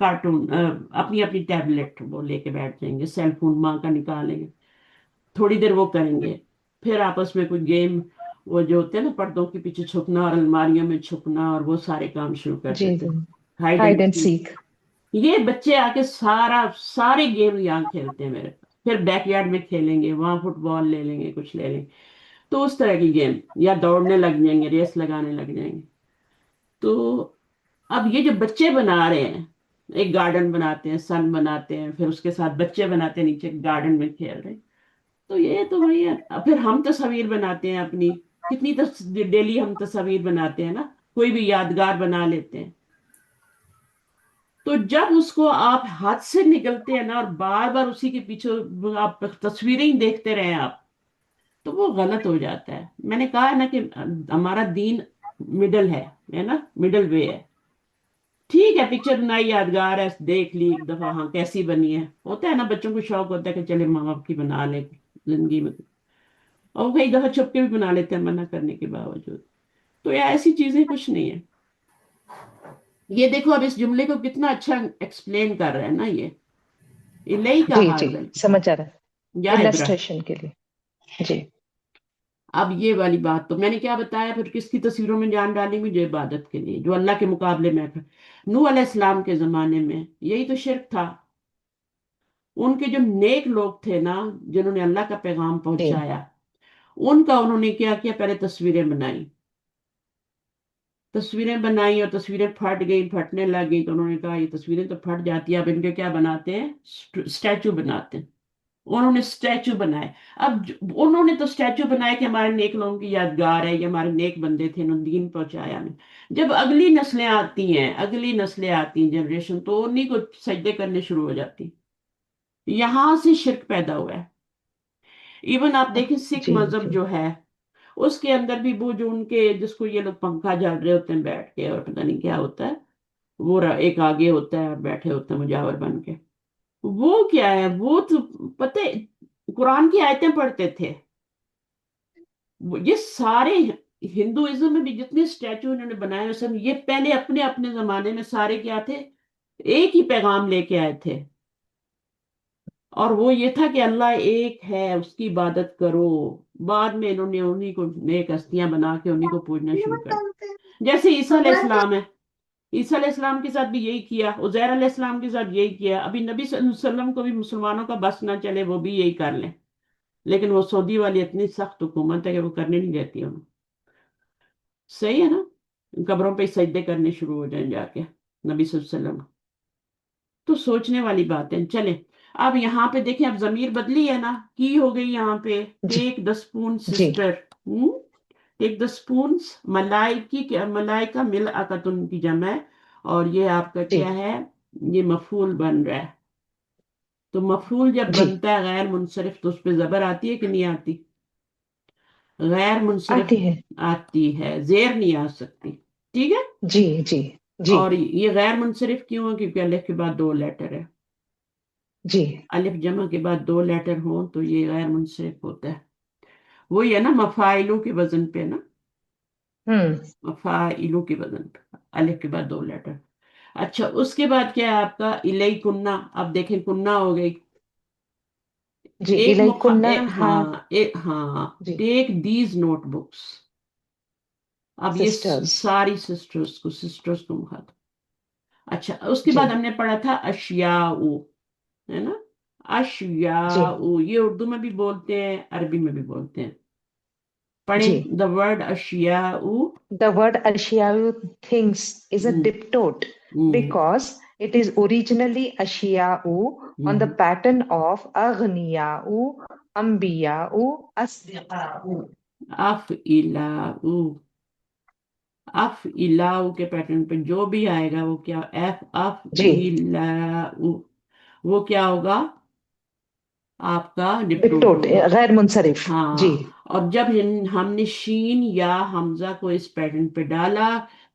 کارٹون اپنی اپنی ٹیبلٹ وہ لے کے بیٹھ جائیں گے، سیل فون ماں کا نکالیں گے، تھوڑی دیر وہ کریں گے، پھر آپس میں کوئی گیم، وہ جو ہوتے ہیں نا پردوں کے پیچھے چھپنا اور الماریوں میں چھپنا اور وہ سارے کام شروع کر جی دیتے جی ہیں، hide hide and and seek. Seek. یہ بچے آ کے سارے گیم یہاں کھیلتے ہیں میرے پاس، پھر بیک یارڈ میں کھیلیں گے، وہاں فٹ بال لے لیں گے، کچھ لے لیں گے، تو اس طرح کی گیم، یا دوڑنے لگ جائیں گے، ریس لگانے لگ جائیں گے. تو اب یہ جو بچے بنا رہے ہیں، ایک گارڈن بناتے ہیں، سن بناتے ہیں، پھر اس کے ساتھ بچے بناتے ہیں نیچے گارڈن میں کھیل رہے ہیں. تو یہ تو وہی ہے. پھر ہم تصویر بناتے ہیں اپنی، کتنی ڈیلی ہم تصویر بناتے ہیں نا، کوئی بھی یادگار بنا لیتے ہیں. تو جب اس کو آپ ہاتھ سے نکلتے ہیں نا اور بار بار اسی کے پیچھے آپ تصویریں ہی دیکھتے رہے آپ، تو وہ غلط ہو جاتا ہے. میں نے کہا نا کہ ہمارا دین مڈل ہے نا، مڈل وے ہے. ٹھیک ہے پکچر بنائی یادگار ہے، دیکھ لی ایک دفعہ، ہاں کیسی بنی ہے، ہوتا ہے نا بچوں کو شوق ہوتا ہے کہ چلے ماں باپ کی بنا لے زندگی میں، اور وہ کئی دفعہ چھپ کے بھی بنا لیتے ہیں منع کرنے کے باوجود. تو یہ ایسی چیزیں کچھ نہیں ہے. یہ دیکھو اب اس جملے کو کتنا اچھا ایکسپلین کر رہا ہے نا یہ الہی کا جی جی حاضل سمجھ آ رہا یا ہے، ابراہیم. السٹریشن کے لیے. جی اب یہ والی بات تو میں نے کیا بتایا، پھر کس کی تصویروں میں جان ڈالی ہوئی، جو عبادت کے لیے، جو اللہ کے مقابلے میں ہے. نوح علیہ السلام کے زمانے میں یہی تو شرک تھا. ان کے جو نیک لوگ تھے نا، جنہوں نے اللہ کا پیغام جی پہنچایا، ان کا انہوں نے کیا کیا، پہلے تصویریں بنائی، تصویریں بنائی اور تصویریں پھٹ گئی، پھٹنے لگ گئی. تو انہوں نے کہا یہ تصویریں تو پھٹ جاتی ہیں، اب ان کے کیا بناتے ہیں، اسٹیچو بناتے ہیں. انہوں نے اسٹیچو بنائے. اب انہوں نے تو اسٹیچو بنائے کہ ہمارے نیک لوگوں کی یادگار ہے، یہ ہمارے نیک بندے تھے، انہوں نے دین پہنچایا ہمیں. جب اگلی نسلیں آتی ہیں جنریشن، تو انہیں کو سجدے کرنے شروع ہو جاتی. یہاں سے شرک پیدا ہوا ہے. ایون آپ دیکھیں سکھ جی مذہب جی جو ہے، اس کے اندر بھی وہ جو ان کے، جس کو یہ لوگ پنکھا جھاڑ رہے ہوتے ہیں بیٹھ کے، اور پتہ نہیں کیا ہوتا ہے، وہ ایک آگے ہوتا ہے اور بیٹھے ہوتے ہیں مجاور بن کے، وہ کیا ہے، وہ تو پتہ قرآن کی آیتیں پڑھتے تھے. یہ سارے ہندوازم میں بھی جتنے اسٹیچو انہوں نے بنائے، سب یہ پہلے اپنے اپنے زمانے میں سارے کیا تھے، ایک ہی پیغام لے کے آئے تھے. اور وہ یہ تھا کہ اللہ ایک ہے، اس کی عبادت کرو. بعد میں انہوں نے انہیں کو نیک ہستیاں بنا کے انہیں کو پوجنا شروع کر دیا. جیسے عیسیٰ علیہ السلام ہے، عیسیٰ علیہ السلام کے ساتھ بھی یہی کیا، عزیر علیہ السلام کے ساتھ یہی کیا. ابھی نبی صلی اللہ علیہ وسلم کو بھی مسلمانوں کا بس نہ چلے، وہ بھی یہی کر لیں، لیکن وہ سعودی والی اتنی سخت حکومت ہے کہ وہ کرنے نہیں دیتی انہوں. صحیح ہے نا، قبروں پہ سجدے کرنے شروع ہو جائیں جا کے نبی صلی اللہ علیہ وسلم. تو سوچنے والی بات ہے. چلیں اب یہاں پہ دیکھیں، اب ضمیر بدلی ہے نا، کی ہو گئی یہاں پہ جی ٹیک دا اسپون جی سسٹر. ٹیک دا اسپونس، ملائکہ ملعقتن کی جمع ہے، اور یہ آپ کا جی کیا ہے، یہ مفعول بن رہا ہے. تو مفعول جب جی بنتا ہے غیر منصرف، تو اس پہ زبر آتی ہے کہ نہیں آتی؟ غیر منصرف آتی ہے. آتی ہے، زیر نہیں آ سکتی. ٹھیک ہے. جی جی جی اور یہ غیر منصرف کیوں ہے؟ کیونکہ الف کے بعد دو لیٹر ہے. جی الف جمع کے بعد دو لیٹر ہوں تو یہ غیر منصرف ہوتا ہے. وہی ہے نا مفاعلوں کے وزن پہ نا، ہوں مفاعلوں کے وزن پہ الف کے بعد دو لیٹر. اچھا اس کے بعد کیا ہے آپ کا، الی کنہ. اب دیکھیں کنہ ہو گئی، جی ایک الیکنہ ہاں ہاں جی ٹیک دیز نوٹ بکس. اب یہ سسٹرز. ساری سسٹرز کو مخاطب. اچھا اس کے جی بعد ہم نے پڑھا تھا اشیاء، ہے نا، جی اشیاء، یہ اردو میں بھی بولتے ہیں، عربی میں بھی بولتے ہیں. پڑھیں جی دا ورڈ اشیاء. The word Ashiyayu things is a ہم، diptote ہم، because it is originally Ashiyau on the ہم. pattern of Aghniyau, Ambiyau, Asdiqau. اف الاؤ کے پیٹرن پہ جو بھی آئے گا وہ کیا، ایف اف جی الاؤ، وہ کیا ہوگا، آپ کا ڈپٹوٹ diptote ہوگا. غیر منصرف. جی ہاں. اور جب ہم نے شین یا حمزہ کو اس پیٹرن پہ ڈالا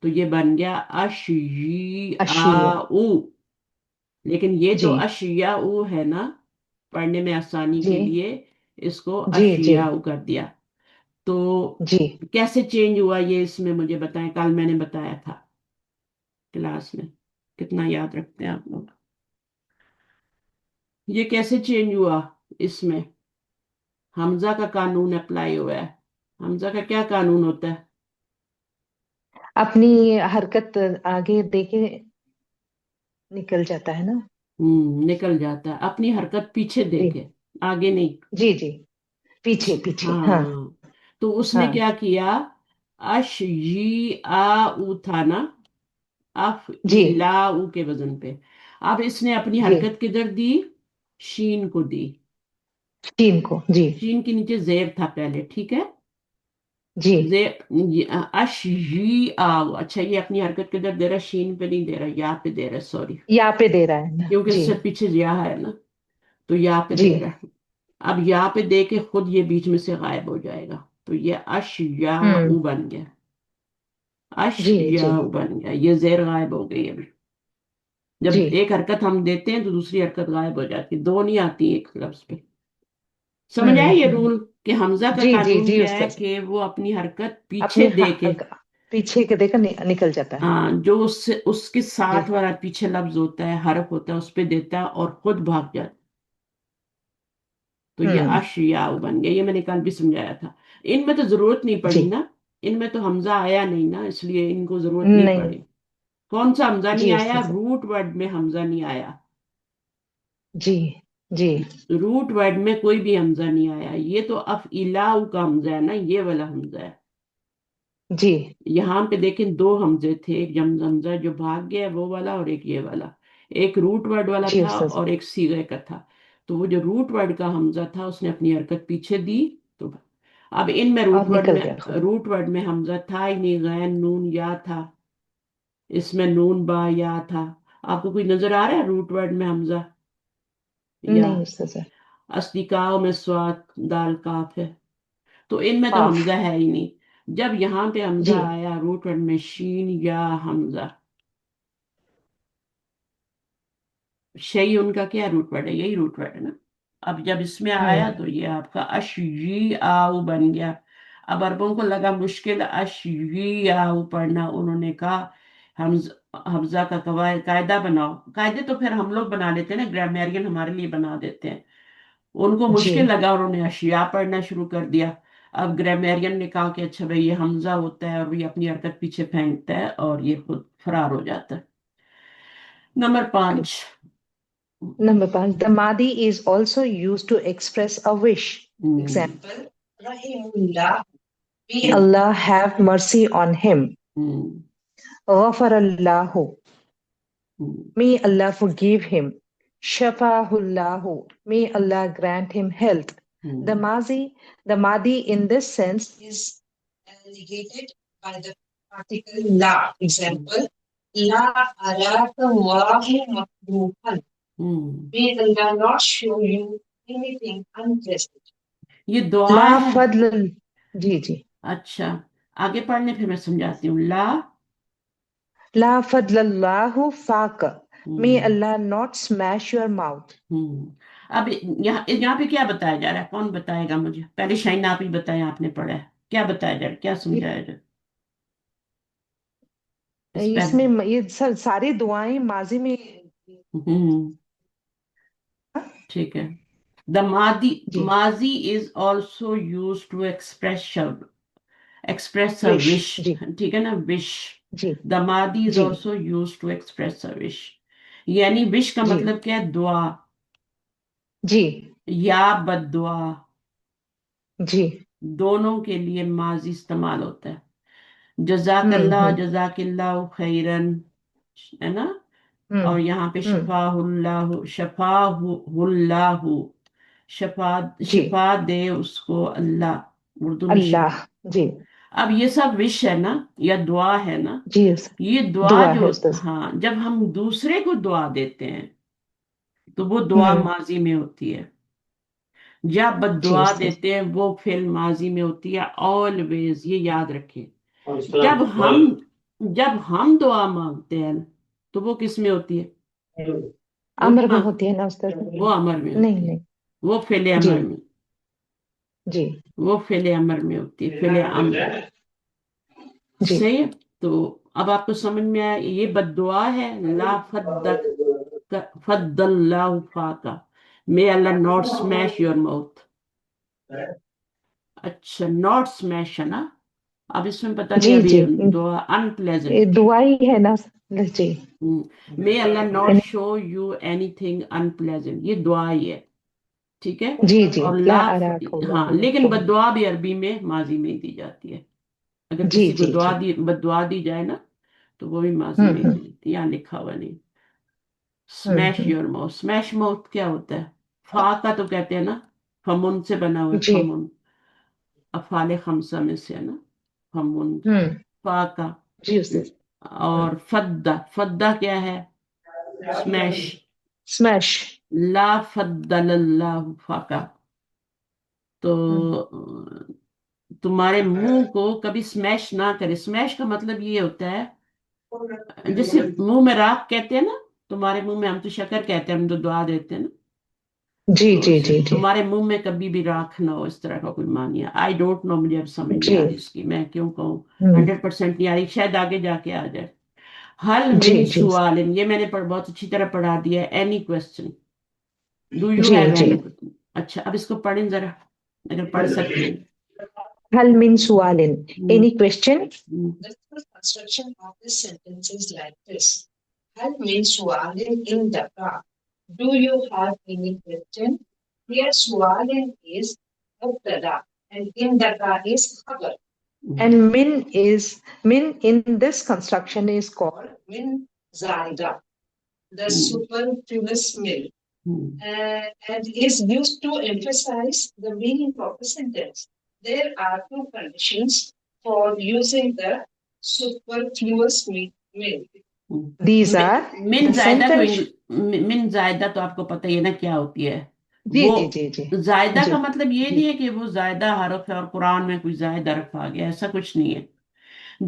تو یہ بن گیا اشیاء. اشیاء. لیکن یہ تو جی اشیاء ہے نا، پڑھنے میں آسانی جی کے لیے اس کو جی جی اشیاء کر دیا. تو جی کیسے چینج ہوا یہ اس میں مجھے بتائیں، کل میں نے بتایا تھا کلاس میں کتنا یاد رکھتے ہیں آپ لوگ. یہ کیسے چینج ہوا؟ اس میں حمزہ کا قانون اپلائی ہوا ہے. حمزہ کا کیا قانون ہوتا ہے؟ اپنی حرکت آگے دے کے نکل جاتا ہے نا. نکل جاتا ہے. اپنی حرکت پیچھے جی دیکھے، آگے نہیں. جی جی پیچھے پیچھے ہاں ہاں، تو اس نے ہاں کیا کیا، اش جی آ او تھا نا، اف جی لا او کے وزن پہ. اب اس نے اپنی جی حرکت کدھر دی؟ شین کو دی. ٹیم کو جی شین کے نیچے زیر تھا پہلے، ٹھیک ہے. جی اش جی آو. اچھا، یہ اپنی حرکت کدھر دے رہا ہے؟ شین پہ نہیں دے رہا، یا پہ دے رہا ہے، سوری، یہاں پہ دے رہا ہے نا. کیونکہ اس جی سے پیچھے یا ہے نا، تو یا پہ جی دے رہا ہے. اب یا پہ دے کے خود یہ بیچ میں سے غائب ہو جائے گا، تو یہ اش یا ہوں او بن گیا. اش جی یا جی او بن گیا. یہ زیر غائب ہو گئی ابھی. جب جی ایک حرکت ہم دیتے ہیں تو دوسری حرکت غائب ہو جاتی، دو نہیں آتی ایک لفظ پہ. سمجھ آئے یہ ہوں رول کہ حمزہ کا جی جی قانون جی کیا ہے استاذ کہ وہ اپنی حرکت پیچھے اپنی دے کے، پیچھے کے دے کر نکل جاتا ہے. جو اس کے جی ساتھ والا پیچھے لفظ ہوتا ہے، حرف ہوتا ہے، اس پہ دیتا ہے اور خود بھاگ جاتا ہے. تو یہ ہوں اشیا بن گیا. یہ میں نے کل بھی سمجھایا تھا. ان میں تو ضرورت نہیں جی پڑی نا، ان میں تو حمزہ آیا نہیں نا، اس لیے ان کو ضرورت نہیں نہیں پڑی. کون سا حمزہ نہیں جی آیا؟ استاذ روٹ ورڈ میں حمزہ نہیں آیا. جی جی روٹ ورڈ میں کوئی بھی حمزہ نہیں آیا. یہ تو افعلاء کا حمزہ ہے نا، یہ والا حمزہ ہے. جی یہاں پہ دیکھیں دو حمزے تھے، ایک حمزہ جو بھاگ گیا وہ والا، اور ایک یہ والا. ایک روٹ ورڈ والا جی تھا استاذ اور ایک صیغے کا تھا. تو وہ جو روٹ ورڈ کا حمزہ تھا اس نے اپنی حرکت پیچھے دی. تو اب ان میں اور نکل گیا خود. روٹ ورڈ میں حمزہ تھا ہی نہیں. غین نون یا تھا، اس میں نون با یا تھا. آپ کو کوئی نظر آ رہا ہے روٹ ورڈ میں حمزہ؟ یا نہیں استاذ اصدقاء میں سواد دال کاف ہے، تو ان میں تو قاف حمزہ ہے ہی نہیں. جب یہاں پہ حمزہ جی آیا روٹ ورڈ میں، شین یا حمزہ، شی ان کا کیا روٹ ورڈ ہے؟ یہی روٹ ورڈ ہے نا. اب جب اس میں ہوں آیا تو یہ آپ کا اشی آؤ بن گیا. اب عربوں کو لگا مشکل اشی آؤ پڑھنا، انہوں نے کہا حمزہ کا قاعدہ بناؤ. قاعدے تو پھر ہم لوگ بنا لیتے ہیں نا، گرامیرین ہمارے لیے بنا دیتے ہیں. ان کو جی مشکل لگا، انہوں نے اشیاء پڑھنا شروع کر دیا. اب گرامیرین نے کہا کہ اچھا بھائی یہ حمزہ ہوتا ہے اور یہ اپنی حرکت پیچھے پھینکتا ہے اور یہ خود فرار ہو جاتا ہے. Number 5. Number 5, the Madi is also used to express a wish. Example, Rahimullah, may Allah have mercy on him. Ghafarallahu, may Allah forgive him. Shafahullahu, may Allah grant him health. The Madi in this sense is negated by the particle la. Example, La arakallahu makruhan. May Allah not show you anything unpleasant. یہ دعا لا ہے. فضل جی جی اچھا آگے پڑھنے پھر میں سمجھاتی ہوں. لا فضل اللہ فاق. May Allah not smash your mouth. اب یہاں پہ کیا بتایا جا رہا ہے؟ کون بتائے گا مجھے؟ پہلے شاہین آپ ہی بتائیں، آپ نے پڑھا ہے. کیا بتایا جا رہا ہے؟ کیا سمجھایا جا رہا اس میں یہ ساری دعائیں ماضی میں. ٹھیک ہے. The جی ماضی is also used to express a wish wish. جی ٹھیک ہے نا، wish. جی The ماضی is G also used to express a wish. یعنی wish کا جی مطلب کیا ہے؟ دعا جی یا بد دعا، جی دونوں کے لیے ماضی استعمال ہوتا ہے. جزاک اللہ، جزاک اللہ خیرن، ہے نا. اور یہاں پہ شفاہ اللہ، جی شفا دے اس کو اللہ، اردو میں شفا. اللہ جی اب یہ سب وش ہے نا، یا دعا ہے نا. جی یہ دعا دعا ہے جو، استاذ. ہاں، جب ہم دوسرے کو دعا دیتے ہیں تو وہ دعا ماضی میں ہوتی ہے. جب بد جی دعا استاذ. دیتے ہیں وہ فعل ماضی میں ہوتی ہے. آلویز یہ یاد رکھیں. جب ہم دعا مانگتے ہیں تو وہ کس میں ہوتی ہے؟ امر میں ہوتی ہے نا استاذ. وہ امر میں نہیں ہوتی ہے. نہیں وہ فعل جی امر میں، جی وہ فعل امر میں ہوتی ہے، فعل امر. جی صحیح ہے. تو اب آپ کو سمجھ میں آیا یہ بد دعا ہے. لا فد اللہ فاقا. may Allah not smash your mouth. اچھا not smash ہے نا. اب اس میں پتہ نہیں جی ابھی جی دعا یہ unpleasant. دعا ہی ہے نا جی. may Allah not show you anything unpleasant. یہ دعا ہی ہے. ٹھیک ہے. جی جی اور لا لا اراک ہاں اللہ لیکن بد دعا بھی عربی میں ماضی میں ہی دی جاتی ہے. اگر جی کسی کو جی دعا جی دی بد دعا دی جائے نا تو وہ بھی ماضی میں ہی دی جاتی ہے. یہاں لکھا ہوا نہیں. Smash your mouth. Smash mouth کیا ہوتا ہے؟ فا کا تو کہتے ہیں نا فمن سے بنا ہوا ہے. جی فمن افعال خمسہ میں سے ہے نا فمن. فا کا. جی استاذ. اور فدا کیا ہے؟ اسمیش. اسمیش. لا فضل اللہ فاقا. تو تمہارے منہ کو کبھی سمیش نہ کرے. سمیش کا مطلب یہ ہوتا ہے جیسے منہ میں راکھ کہتے ہیں نا. تمہارے منہ میں ہم تو شکر کہتے ہیں, ہم تو دعا دیتے ہیں نا. جی تو جی جی جی تمہارے منہ میں کبھی بھی راکھ نہ ہو, اس طرح کا کوئی معنی ہے. آئی ڈونٹ نو, مجھے اب سمجھ نہیں جی آ رہی اس کی, میں کیوں کہوں. ہوں 100% نہیں آ رہی, شاید آگے جا کے آ جائے. حل جی من جی سوال, یہ میں نے بہت اچھی طرح پڑھا دیا ہے. اینی کوشچن, ڈو یو جی ہیو جی. اینی. اچھا اب اس کو پڑھیں ذرا اگر پڑھ سکتے ہیں. هل من سؤال. ہوں، Any question? ہوں، The full construction of this sentence is like this. هل من سؤال عندك? Do you have any question? Here سؤال is مبتدا and عندك is خبر. And min in this construction is called من زائدة, the ہوں، superfluous min, ہوں. and is used to emphasize the meaning of the sentence. There are two conditions for using the superfluous min. these are من the زائدہ کو sentence. من زائدہ تو آپ کو پتہ ہی ہے نا کیا ہوتی ہے. جی وہ جی جی جی زائدہ جی کا مطلب یہ جی نہیں ہے کہ وہ زائدہ حرف ہے اور قرآن میں کوئی زائدہ حرف آ گیا, ایسا کچھ نہیں ہے.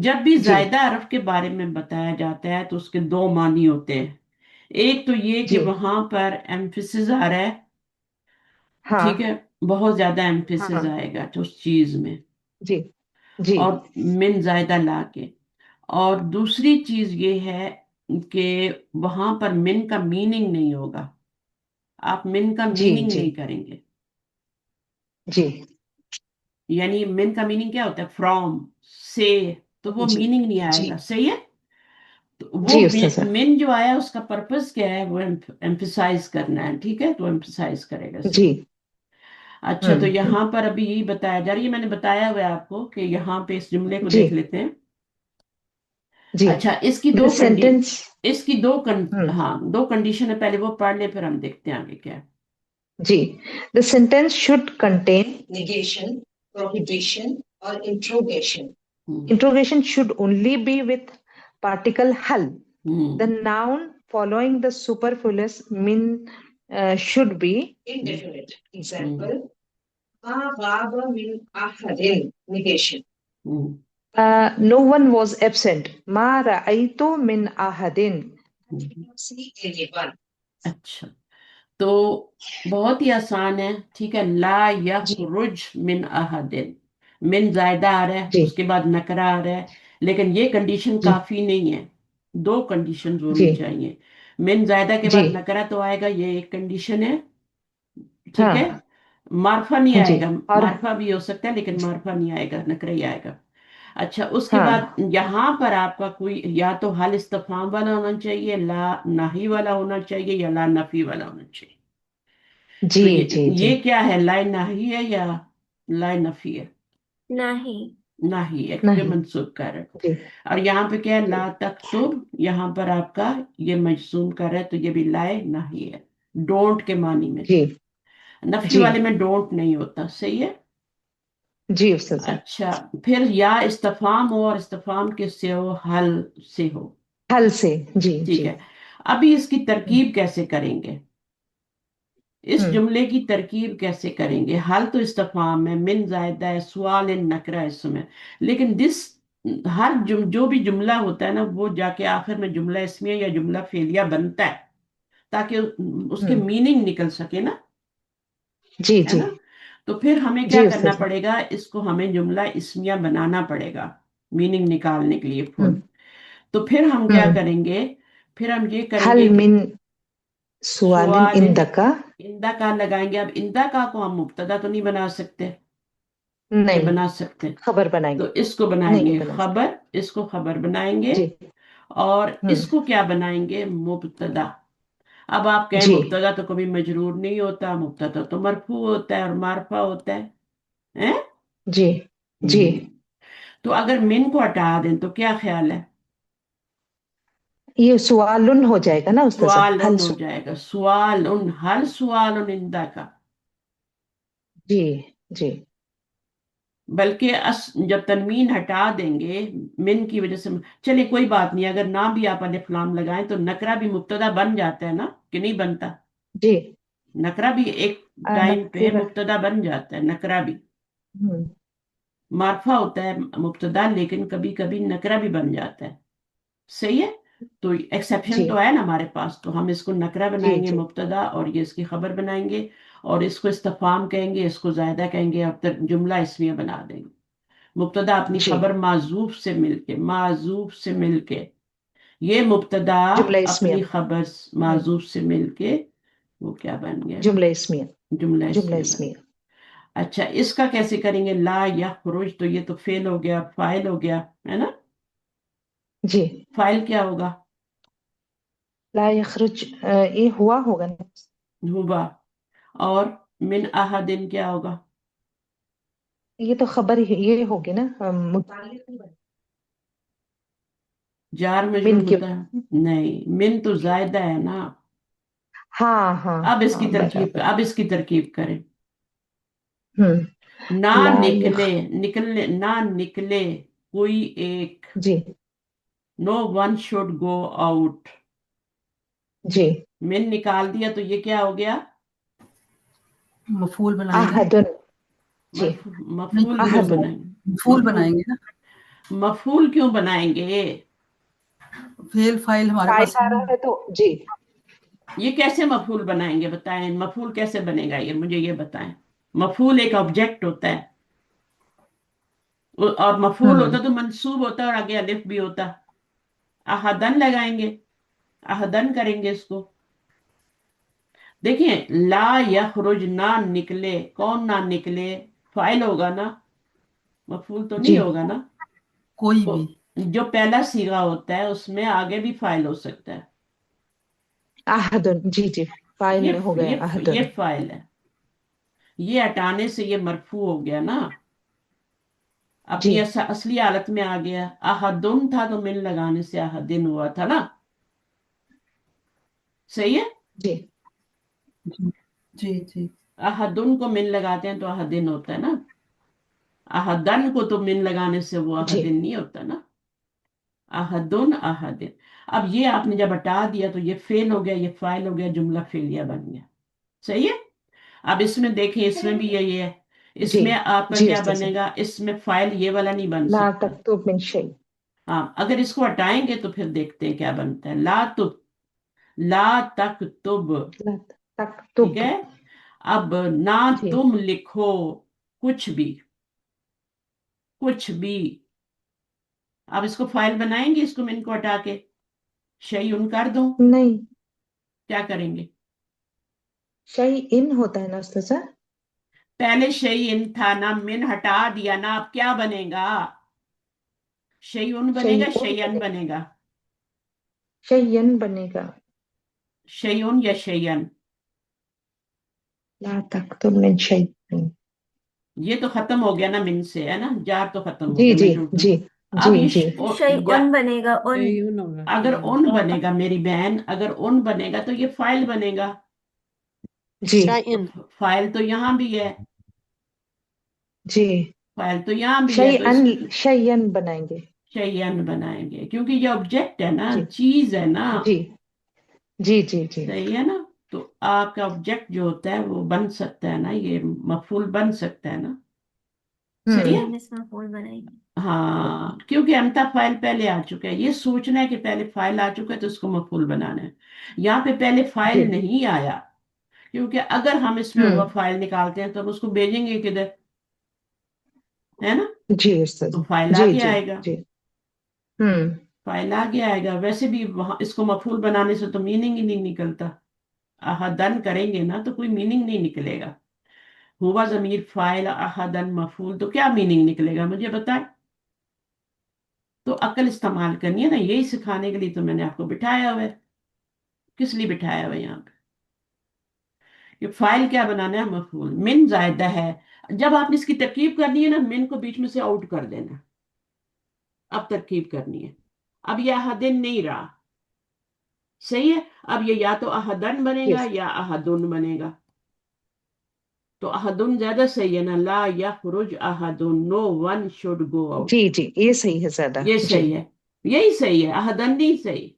جب بھی جی زائدہ حرف کے بارے میں بتایا جاتا ہے تو اس کے دو معنی ہوتے ہیں. ایک تو یہ کہ جی وہاں پر ایمفیسس آ رہا ہے, ہاں ٹھیک ہے, بہت زیادہ ایمفیسس ہاں آئے گا تو اس چیز میں, جی جی اور من زائدہ لا کے. اور دوسری چیز یہ ہے کہ وہاں پر من کا میننگ نہیں ہوگا, آپ من کا جی میننگ جی نہیں کریں گے. جی یعنی من کا میننگ کیا ہوتا ہے؟ فرام, سے, تو وہ جی میننگ نہیں آئے جی گا. صحیح ہے. تو وہ جی استاد صاحب. من جو آیا اس کا پرپز کیا ہے؟ وہ ایمفیسائز کرنا ہے, ٹھیک ہے, تو ایمفیسائز کرے گا جی صرف. اچھا تو یہاں پر ابھی یہی بتایا جا رہا ہے, یہ میں نے بتایا ہوا ہے آپ کو کہ یہاں پہ اس جملے کو جی دیکھ لیتے ہیں. جی اچھا اس کی the sentence. ہاں دو کنڈیشن ہے, پہلے وہ پڑھ لے پھر ہم دیکھتے ہیں آگے کیا ہے. جی the sentence should contain. Negation, prohibition, or interrogation. Interrogation should only be with particle hal. The ہوں noun following the superfluous min should be. Indefinite. Example, ما غاب من أحد. Negation. No one was absent. ما رأيت من أحد. I did not see anyone. اچھا تو بہت ہی آسان ہے, ٹھیک ہے. لا یخرج من احد, من زائدہ آ رہا ہے, جی اس کے بعد نکرہ آ رہا ہے, لیکن یہ کنڈیشن جی کافی نہیں ہے, دو کنڈیشن ہونی جی چاہیے. من زائدہ کے جی بعد نکرہ تو آئے گا, یہ ایک کنڈیشن ہے, ٹھیک ہاں ہے. معرفہ نہیں جی آئے گا, اور معرفہ بھی ہو سکتا ہے لیکن معرفہ نہیں آئے گا, نکرہ ہی آئے گا. اچھا اس کے ہاں بعد یہاں پر آپ کا کوئی یا تو حل استفہام والا ہونا چاہیے, لا نہی والا ہونا چاہیے, یا لا نفی والا ہونا چاہیے. جی تو جی جی یہ کیا ہے؟ لا نہی ہے یا لا نفی ہے؟ نہیں. نہی ہے کیونکہ نہیں منصوب کر ہے. جی اور یہاں پہ کیا ہے؟ لا تکتب, یہاں پر آپ کا یہ مجزوم کر ہے تو یہ بھی لا نہی ہے, ڈونٹ کے معنی میں. جی نفی جی والے میں ڈونٹ نہیں ہوتا, صحیح ہے. جی استاد صاحب. اچھا پھر یا استفہام ہو, اور استفہام کس سے ہو؟ حل سے ہو, حل سے. جی ٹھیک جی ہے. ابھی اس کی ترکیب کیسے کریں گے؟ اس ہوں جملے کی ترکیب کیسے کریں گے؟ حل تو استفہام ہے, من زائدہ ہے, سوال نکرہ ہے اس میں, لیکن ہر جو بھی جملہ ہوتا ہے نا وہ جا کے آخر میں جملہ اسمیہ یا جملہ فعلیہ بنتا ہے تاکہ اس کے ہوں میننگ نکل سکے نا, جی ہے جی نا. تو پھر ہمیں کیا جی کرنا استاد صاحب. پڑے گا؟ اس کو ہمیں جملہ اسمیہ بنانا پڑے گا میننگ نکالنے کے لیے ہوں فل. تو پھر ہم کیا ہم، کریں گے؟ پھر ہم یہ کریں حل گے کہ من سوال سوال عندک، اندہ کا لگائیں گے. اب اندہ کا کو ہم مبتدا تو نہیں بنا سکتے، یہ نہیں بنا سکتے، خبر بنائیں تو گے، اس کو بنائیں نہیں گے بنا خبر، اس کو خبر بنائیں گے. جی اور ہم، اس کو کیا بنائیں گے؟ مبتدا. اب آپ کہیں جی مبتدا تو کبھی مجرور نہیں ہوتا، مبتدا تو مرفوع ہوتا ہے اور معرفہ ہوتا ہے. ہیں؟ جی جی تو اگر من کو ہٹا دیں تو کیا خیال ہے؟ یہ سوال ہو جائے گا نا استاذہ، سوال حل ہو جائے گا. سوال ہر سوال اندہ کا. جی جی بلکہ جب تنوین ہٹا دیں گے من کی وجہ سے، چلے کوئی بات نہیں، اگر نہ بھی آپ الف لام لگائیں تو نکرہ بھی مبتدا بن جاتا ہے نا، کہ نہیں بنتا؟ جی نکرہ بھی ایک ٹائم پہ نکرہ، مبتدا بن جاتا ہے. نکرہ بھی ہم، معرفہ ہوتا ہے مبتدا، لیکن کبھی کبھی نکرہ بھی بن جاتا ہے. صحیح ہے. تو ایکسیپشن جی تو ہے نا ہمارے پاس، تو ہم اس کو نکرہ جی بنائیں گے جی مبتدا، اور یہ اس کی خبر بنائیں گے، اور اس کو استفہام کہیں گے، اس کو زائدہ کہیں گے، اور پھر جملہ اسمیہ بنا دیں گے. مبتدا اپنی جی خبر معذوف سے مل کے، معذوف سے مل کے، یہ مبتدا جملہ اسمیہ، اپنی خبر ہم، معذوف سے مل کے وہ کیا بن گیا؟ جملہ اسمیہ، جملہ جملہ اسمیہ بن اسمیہ. گیا. اچھا اس کا کیسے کریں گے؟ لا یخرج، تو یہ تو فعل ہو گیا، فاعل ہو گیا ہے نا. جی فاعل کیا ہوگا؟ لا یخرج، یہ ہوا ہوگا نا، ہوا. اور من احدن کیا ہوگا؟ یہ تو خبر ہی یہ ہوگی نا، متعلق نہیں بنے. جار مجرور من کی، ہوتا ہے؟ نہیں، من تو زائدہ ہے نا. ہاں ہاں اب اس ہاں کی ترکیب، برابر، اب اس کی ترکیب کریں. ہم، نہ لا نکلے، یخ، نکلنے نہ نکلے کوئی ایک. جی نو ون شوڈ گو آؤٹ. جی من نکال دیا تو یہ کیا ہو گیا؟ مفعول بنائیں گے. احدن، جی نہیں، مفعول کیوں احدن، بنائیں گے؟ مفعول بنائیں گے نا. مفعول کیوں بنائیں گے؟ فعل فاعل ہمارے فائل پاس آ رہا ہے تو جی یہ کیسے مفعول بنائیں گے؟ بتائیں، مفعول کیسے بنے گا؟ یہ مجھے یہ بتائیں. مفعول ایک آبجیکٹ ہوتا ہے، اور مفعول ہم، ہوتا تو منصوب ہوتا اور آگے الف بھی ہوتا. احدن لگائیں گے، احدن کریں گے اس کو. دیکھیں، لا یخرج نہ نکلے، کون نہ نکلے؟ فاعل ہوگا نا، مفعول تو جی نہیں ہوگا نا. کوئی تو بھی. جو پہلا صیغہ ہوتا ہے اس میں آگے بھی فاعل ہو سکتا ہے. احدن، جی جی فائل یہ میں ہو گیا احدن. یہ فاعل ہے. یہ ہٹانے سے یہ مرفوع ہو گیا نا، جی اپنی اصلی حالت میں آ گیا. احدن تھا تو من لگانے سے احدن ہوا تھا نا. صحیح ہے. جی جی جی جی احدن کو من لگاتے ہیں تو احدن ہوتا ہے نا. احدن کو تو من لگانے سے وہ جی احدن نہیں ہوتا نا. احدن احدن. اب یہ آپ نے جب ہٹا دیا تو یہ فعل ہو گیا، یہ فاعل ہو گیا، جملہ فعلیہ بن گیا. صحیح ہے. اب اس میں دیکھیں، اس میں بھی یہی ہے. اس جی میں آپ کا جی کیا استاذ، بنے گا؟ اس میں فاعل یہ والا نہیں بن لا سکتا. تکتب من شیء، ہاں، اگر اس کو ہٹائیں گے تو پھر دیکھتے ہیں کیا بنتا ہے. لا تکتب. لا ٹھیک تکتب، ہے. اب نہ جی تم لکھو کچھ بھی، کچھ بھی. اب اس کو فائل بنائیں گے، اس کو من کو ہٹا کے شیئن کر دو، نہیں، کیا کریں گے؟ شیء ان ہوتا ہے نا استاذ. پہلے شیئن تھا نا، من ہٹا دیا نا، اب کیا بنے گا؟ شیئن بنے گا، شیئن شیئن بنے گا؟ شیئن بنے گا. شیئن یا شیئن؟ لا تکتب من شیء، یہ تو ختم ہو گیا نا من سے، ہے نا، جار تو ختم ہو جی گیا جی مجرور تو. جی اب جی یہ جی شیئن بنے گا، ان. یوں ہوگا. اگر ان بنے گا میری بہن، اگر ان بنے گا تو یہ فائل بنے گا. جی تو شائن. فائل تو یہاں بھی ہے، جی فائل تو یہاں بھی ہے، تو شیئن، اس کی شیئن بنائیں گے. شیئن بنائیں گے، کیونکہ یہ آبجیکٹ ہے نا، جی چیز ہے نا. جی جی جی جی صحیح ہے نا. تو آپ کا آبجیکٹ جو ہوتا ہے وہ بن سکتا ہے نا، یہ مفعول بن سکتا ہے نا. صحیح ہے. اس مفعول بنائیں گے. ہاں، کیونکہ امتا فائل پہلے آ چکا ہے. یہ سوچنا ہے کہ پہلے فائل آ چکا ہے تو اس کو مفعول بنانا ہے. یہاں پہ پہلے جی فائل نہیں آیا، کیونکہ اگر ہم اس میں ہوا فائل نکالتے ہیں تو ہم اس کو بھیجیں گے کدھر؟ ہے نا. جی استاذ، تو فائل جی آگے جی آئے گا. جی ہوں فائل آگے آئے گا. ویسے بھی وہاں اس کو مفعول بنانے سے تو میننگ ہی نہیں نکلتا. احدن کریں گے نا تو کوئی میننگ نہیں نکلے گا. ہوا ضمیر فائل احدن مفعول تو کیا میننگ نکلے گا مجھے بتائیں. تو عقل استعمال کرنی ہے نا, یہی سکھانے کے لیے تو میں نے آپ کو بٹھایا ہوا ہے. کس لیے بٹھایا ہوا ہے یہاں پہ؟ یہ فائل کیا بنانا ہے, مفعول. من زائدہ ہے, جب آپ نے اس کی ترکیب کرنی ہے نا من کو بیچ میں سے آؤٹ کر دینا. اب ترکیب کرنی ہے. اب یہ احدن نہیں رہا, صحیح ہے. اب یہ یا تو احدن بنے گا Yes. یا احدن بنے گا. تو احدن زیادہ صحیح ہے نا, لا یخرج احدن, نو ون شوڈ گو آؤٹ. جی جی یہ صحیح ہے زیادہ. یہ جی صحیح ہے, یہی صحیح ہے, احدن نہیں صحیح.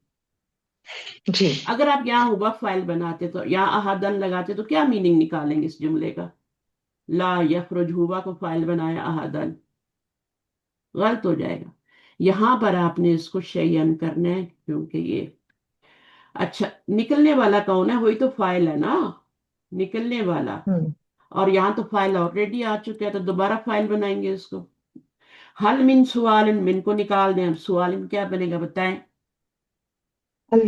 جی اگر آپ یہاں ہوا فائل بناتے تو یہاں احدن لگاتے تو کیا میننگ نکالیں گے اس جملے کا؟ لا یخرج ہوا کو فائل بنایا احدن, غلط ہو جائے گا. یہاں پر آپ نے اس کو شیئن کرنا ہے کیونکہ یہ اچھا نکلنے والا کون ہے, وہی تو فائل ہے نا, نکلنے والا. ہوں اور یہاں تو فائل آلریڈی آ چکا ہے تو دوبارہ فائل بنائیں گے اس کو. حل من سوال, من کو نکال دیں. اب سوال کیا بنے گا بتائیں؟ حل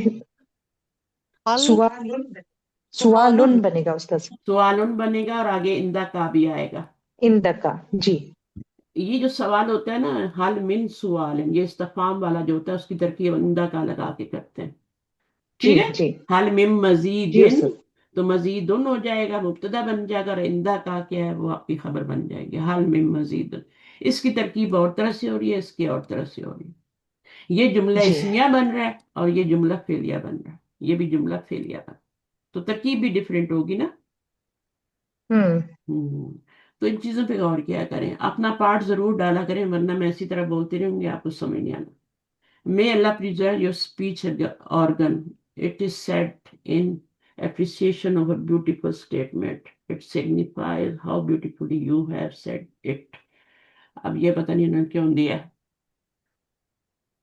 سوال سوالن بنے گا استاذ. سوالن بنے گا اور آگے اندہ کا بھی آئے گا. اندکا. جی یہ جو سوال ہوتا ہے نا, حل من سوال, یہ استفہام والا جو ہوتا ہے اس کی ترکیب اندہ کا لگا کے کرتے ہیں. جی ٹھیک ہے. جی حل من مزید, جی استاذ. تو مزید ہو جائے گا, مبتدا بن جائے گا, اور اندہ کا کیا ہے وہ آپ کی خبر بن جائے گی. حل من مزید, اس کی ترکیب اور طرح سے ہو رہی ہے, اس کی اور طرح سے ہو رہی ہے. یہ جملہ جی اسمیہ بن رہا ہے اور یہ جملہ فعلیہ بن رہا ہے. یہ بھی جملہ فعلیہ بن رہا ہے تو ترکیب بھی ڈفرینٹ ہوگی نا. ہوں تو ان چیزوں پہ غور کیا کریں, اپنا پارٹ ضرور ڈالا کریں, ورنہ میں اسی طرح بولتی رہوں گی, آپ کو سمجھ نہیں آنا. May Allah preserve your speech organ. It is said in appreciation of a beautiful statement. It signifies how beautifully you have said it. اب یہ پتہ نہیں انہوں نے کیوں دیا.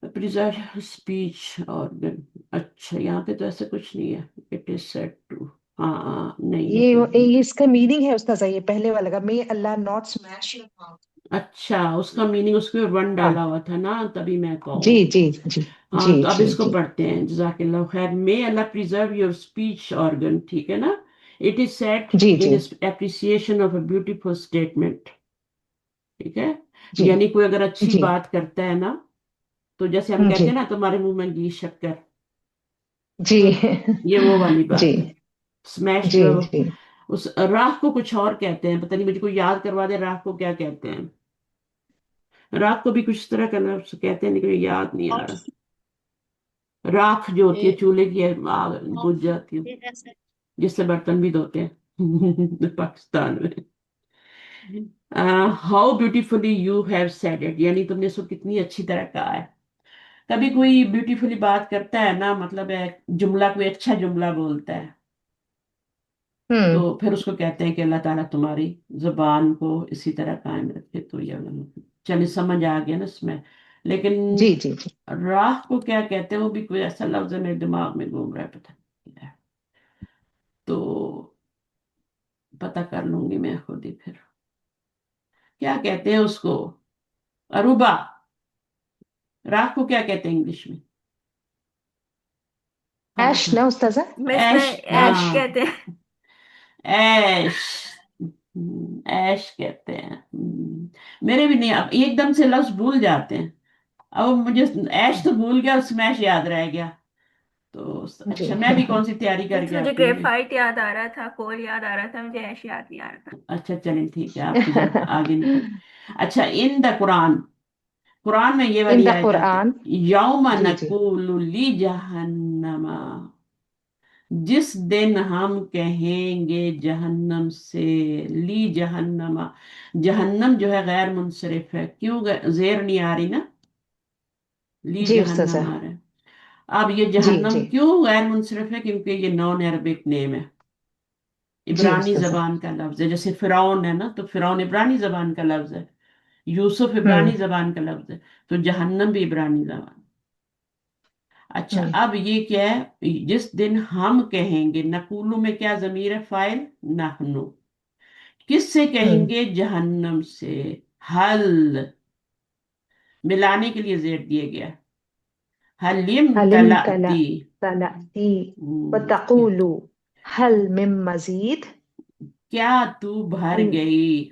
Preserve speech organ. اچھا یہاں پہ تو ایسا کچھ نہیں ہے. It is said to. ہاں نہیں ہے. یہ اس کا میننگ ہے استاذ, یہ پہلے والا کا may Allah not smash your mouth. اچھا اس کا میننگ اس کے ون ہاں ڈالا ہوا تھا نا, تبھی میں کہوں. جی جی جی ہاں جی تو اب جی اس کو جی پڑھتے ہیں. جزاک اللہ خیر. May Allah preserve your speech organ. ٹھیک ہے نا. It is said G in G appreciation of a beautiful statement. ٹھیک ہے. جی یعنی کوئی اگر اچھی جی بات کرتا ہے نا, تو جیسے ہم کہتے جی ہیں نا تمہارے منہ میں گھی شکر, جی یہ وہ والی جی بات ہے. اسمیش جی جو جی اس راہ کو کچھ اور کہتے ہیں, پتہ نہیں مجھے کوئی یاد کروا دے راہ کو کیا کہتے ہیں. راہ کو بھی کچھ اس طرح کا لفظ کہتے ہیں لیکن یاد نہیں آ رہا. راکھ جو ہوتی ہے چولہے کی آگ بجھ جاتی ہے, جس سے برتن بھی دھوتے ہیں پاکستان میں. How beautifully you have said it, یعنی تم نے اس کو کتنی اچھی طرح کہا ہے. کبھی کوئی بیوٹیفلی بات کرتا ہے نا, مطلب ہے جملہ کوئی اچھا جملہ بولتا ہے, ہوں تو پھر اس کو کہتے ہیں کہ اللہ تعالیٰ تمہاری زبان کو اسی طرح قائم رکھے. تو یہ چلیے سمجھ آ گیا نا اس میں. لیکن جی جی جی راہ کو کیا کہتے ہیں وہ بھی کوئی ایسا لفظ ہے میرے دماغ میں گھوم رہا ہے, پتہ نہیں. تو پتہ کر لوں گی میں خود ہی. پھر کیا کہتے ہیں اس کو, عروبہ. راہ کو کیا کہتے ہیں انگلش میں؟ ایش نا استاذہ. ایش, ایش کہتے ہیں. ایش, ایش کہتے ہیں. میرے بھی نہیں, اب ایک دم سے لفظ بھول جاتے ہیں. اب مجھے ایش تو بھول گیا, اسمیش یاد رہ گیا. تو جی اچھا میں بھی کون سی تیاری کر کے مجھے آتی ہوں. گریفائٹ یاد آ رہا تھا, کول یاد آ رہا تھا, مجھے ایش یاد نہیں آ رہا تھا. اچھا چلیں ٹھیک ہے, آپ کی ذرا آگے نکل. اچھا ان دا قرآن, قرآن میں یہ ان والی دا آیت آتی قرآن. ہے, یوم جی جی نقول لی جہنم, جس دن ہم کہیں گے جہنم سے, لی جہنم, جہنم جو ہے غیر منصرف ہے, کیوں زیر نہیں آ رہی نا, لی جی استاذہ. جہنم آ رہا ہے. اب یہ جی جہنم جی کیوں غیر منصرف ہے, کیونکہ یہ نان عربک نیم ہے, جی عبرانی استاذہ. زبان کا لفظ ہے. جیسے فرعون ہے نا, تو فرعون عبرانی زبان کا لفظ ہے, یوسف ہوں عبرانی زبان کا لفظ ہے, تو جہنم بھی عبرانی زبان. اچھا ہوں اب یہ کیا ہے, جس دن ہم کہیں گے, نقولو میں کیا ضمیر ہے, فاعل نحنو, کس سے ہوں کہیں گے, جہنم سے. حل ملانے کے لیے زیر دیے گیا, حلیم حلم تلأتی تلأتی ہم، وتقول هل من مزید. کیا تو بھر ہل گئی،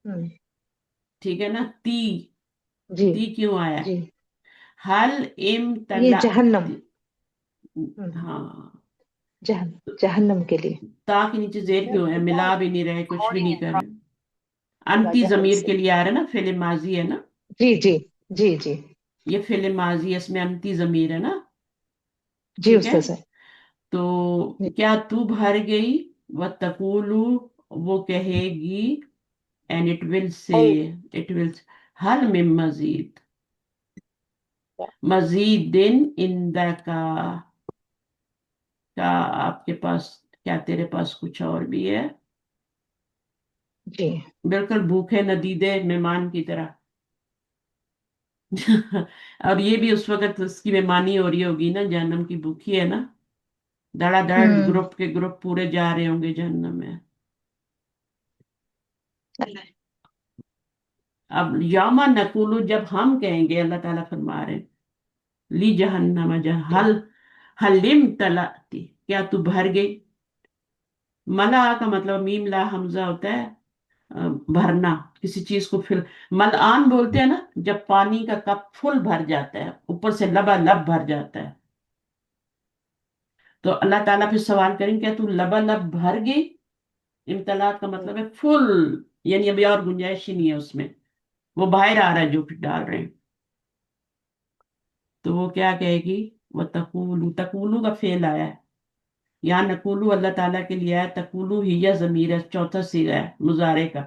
ہم، ٹھیک ہے نا، تی جی تی کیوں آیا، جی حل یہ امتلأت، جہنم. ہم، ہاں جہنم کے لیے. تا کے نیچے زیر کیوں ہے، ملا بھی نہیں رہے، کچھ بھی نہیں کر رہے، انتی جہنم ضمیر سے. کے لیے آ رہا ہے نا، فعل ماضی ہے نا، جی جی جی جی یہ فعل ماضی ہے، اس میں انتی ضمیر ہے نا، جی ٹھیک ہے، استاذ. تو کیا تو بھر گئی، وَتَقُولُ وہ کہے گی، and it will say, it will حل من مزید، مزید عندکا، کیا آپ کے پاس، کیا تیرے پاس کچھ اور بھی ہے، جی بالکل بھوکے ندیدے مہمان کی طرح اور یہ بھی اس وقت اس کی مہمانی ہو رہی ہوگی نا، جہنم کی بھوکی ہے نا، دڑا دڑ ہوں گروپ کے گروپ پورے جا رہے ہوں گے جہنم میں. اب یوما نقولو جب ہم کہیں گے، اللہ تعالیٰ فرما رہے ہیں، لی جہنم حل حلم تلاتی، کیا تو بھر گئی، ملا کا مطلب میم لا حمزہ ہوتا ہے، بھرنا کسی چیز کو فل، ملآن بولتے ہیں نا جب پانی کا کپ فل بھر جاتا ہے، اوپر سے لبا بھر جاتا ہے، تو اللہ تعالیٰ پھر سوال کریں کیا تو لبا بھر گئی، امتلاط کا مطلب ہے فل، یعنی ابھی اور گنجائش ہی نہیں ہے اس میں، وہ باہر آ رہا ہے جو پھر ڈال رہے ہیں، تو وہ کیا کہے گی، وہ تقولو، تقولو کا فعل آیا ہے یہاں، نقولو اللہ تعالیٰ کے لیے آیا، تقولو ہی یا ضمیر ہے، چوتھا صیغہ ہے مضارع کا،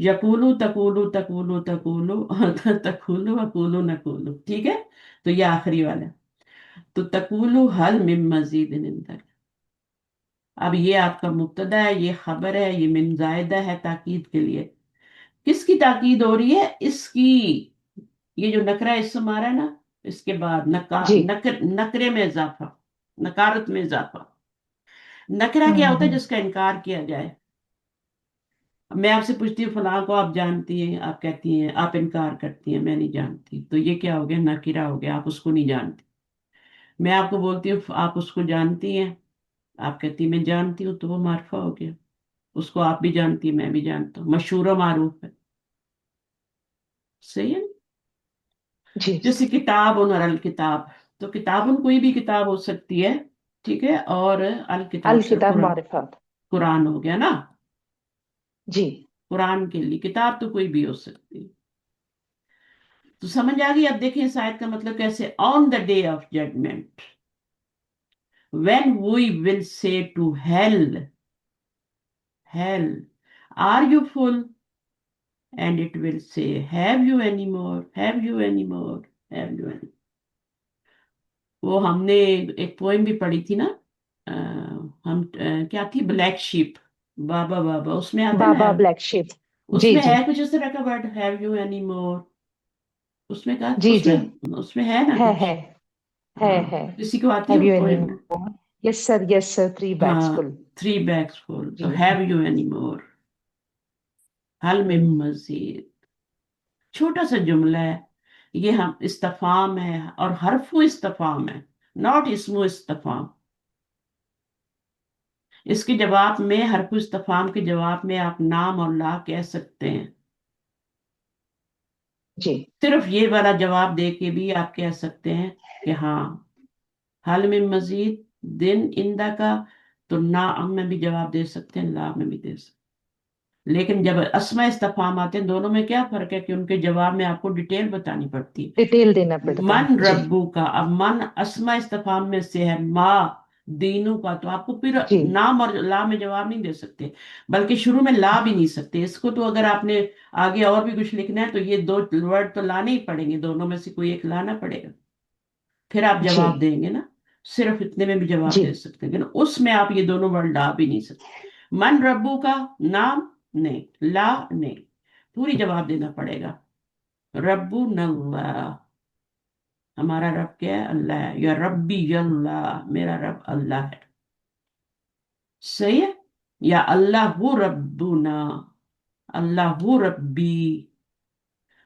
یقولو تقولو تقولو تقولو تقولو اقولو نقولو، ٹھیک ہے، تو یہ آخری والا ہے. تو تقولو حل من مزید عندک، اب یہ آپ کا مبتدا ہے، یہ خبر ہے، یہ من زائدہ ہے تاکید کے لیے، کس کی تاکید ہو رہی ہے، اس کی، یہ جو نکرہ اسم آ رہا ہے نا، اس کے بعد جی نکرے میں اضافہ، نکارت میں اضافہ. نکرہ کیا ہوتا ہے، ہوں جس کا انکار کیا جائے، میں آپ سے پوچھتی ہوں فلاں کو آپ جانتی ہیں، آپ کہتی ہیں، آپ انکار کرتی ہیں میں نہیں جانتی، تو یہ کیا ہو گیا، نکرہ ہو گیا، آپ اس کو نہیں جانتی. میں آپ کو بولتی ہوں آپ اس کو جانتی ہیں، آپ کہتی ہیں میں جانتی ہوں، تو وہ معرفہ ہو گیا، اس کو آپ بھی جانتی ہیں میں بھی جانتا ہوں، مشہور و معروف ہے، صحیح ہے. جی جیسے کتاب اور الکتاب، تو کتاب کوئی بھی کتاب ہو سکتی ہے، ٹھیک ہے، اور الکتاب سے الکتاب قرآن، معرفت. قرآن ہو گیا نا، جی قرآن کے لیے کتاب تو کوئی بھی ہو سکتی ہے. تو سمجھ آ گئی، اب دیکھیں اس آیت کا مطلب کیسے، on the day of judgment when we will say to hell are you full, and it will say have you any more, have you any more, have you any. وہ ہم نے ایک پوئم بھی پڑھی تھی نا، ہم کیا تھی، بلیک شیپ، بابا بابا، اس میں آتا ہے نا بابا have، بلیک شیپ. اس جی میں جی ہے کچھ اس طرح کا word have you any more، اس میں کہا، جی جی اس میں ہے نا ہے کچھ، ہے ہاں ہے. کسی کو آتی ہے ہیو وہ you any poem, more? Yes sir 3 bags ہاں فل. 3 bags full، تو جی have you any more، حل میں ہوں مزید، چھوٹا سا جملہ ہے، یہ ہم استفہام ہے، اور حرف استفہام ہے، ناٹ اسم استفہام. اس کے جواب میں، حرف استفہام کے جواب میں آپ نام اور لا کہہ سکتے ہیں، جی صرف یہ والا جواب دے کے بھی آپ کہہ سکتے ہیں کہ ہاں، حل میں مزید دن اندہ کا، تو نعم میں بھی جواب دے سکتے ہیں، لا میں بھی دے سکتے ہیں. لیکن جب اسماء استفہام آتے ہیں، دونوں میں کیا فرق ہے کہ ان کے جواب میں آپ کو ڈیٹیل بتانی پڑتی ہے. ڈیٹیل دینا پڑتا من ہے. جی ربو کا، اب من اسماء استفہام میں سے ہے، ما دینوں کا، تو آپ کو پھر جی نام اور لا میں جواب نہیں دے سکتے، بلکہ شروع میں لا بھی نہیں سکتے اس کو. تو اگر آپ نے آگے اور بھی کچھ لکھنا ہے تو یہ 2 ورڈ تو لانے ہی پڑیں گے، دونوں میں سے کوئی ایک لانا پڑے گا، پھر آپ جی جواب دیں گے نا. صرف اتنے میں بھی جواب جی دے سکتے ہیں، لیکن اس میں آپ یہ دونوں ورڈ لا بھی نہیں سکتے. من ربو کا، نام نہیں، لا نہیں، پوری جواب دینا پڑے گا. ربو اللہ، ہمارا رب کیا ہے، اللہ ہے، یا ربی اللہ، میرا رب اللہ ہے، صحیح ہے، یا اللہ ربنا، اللہ ربی،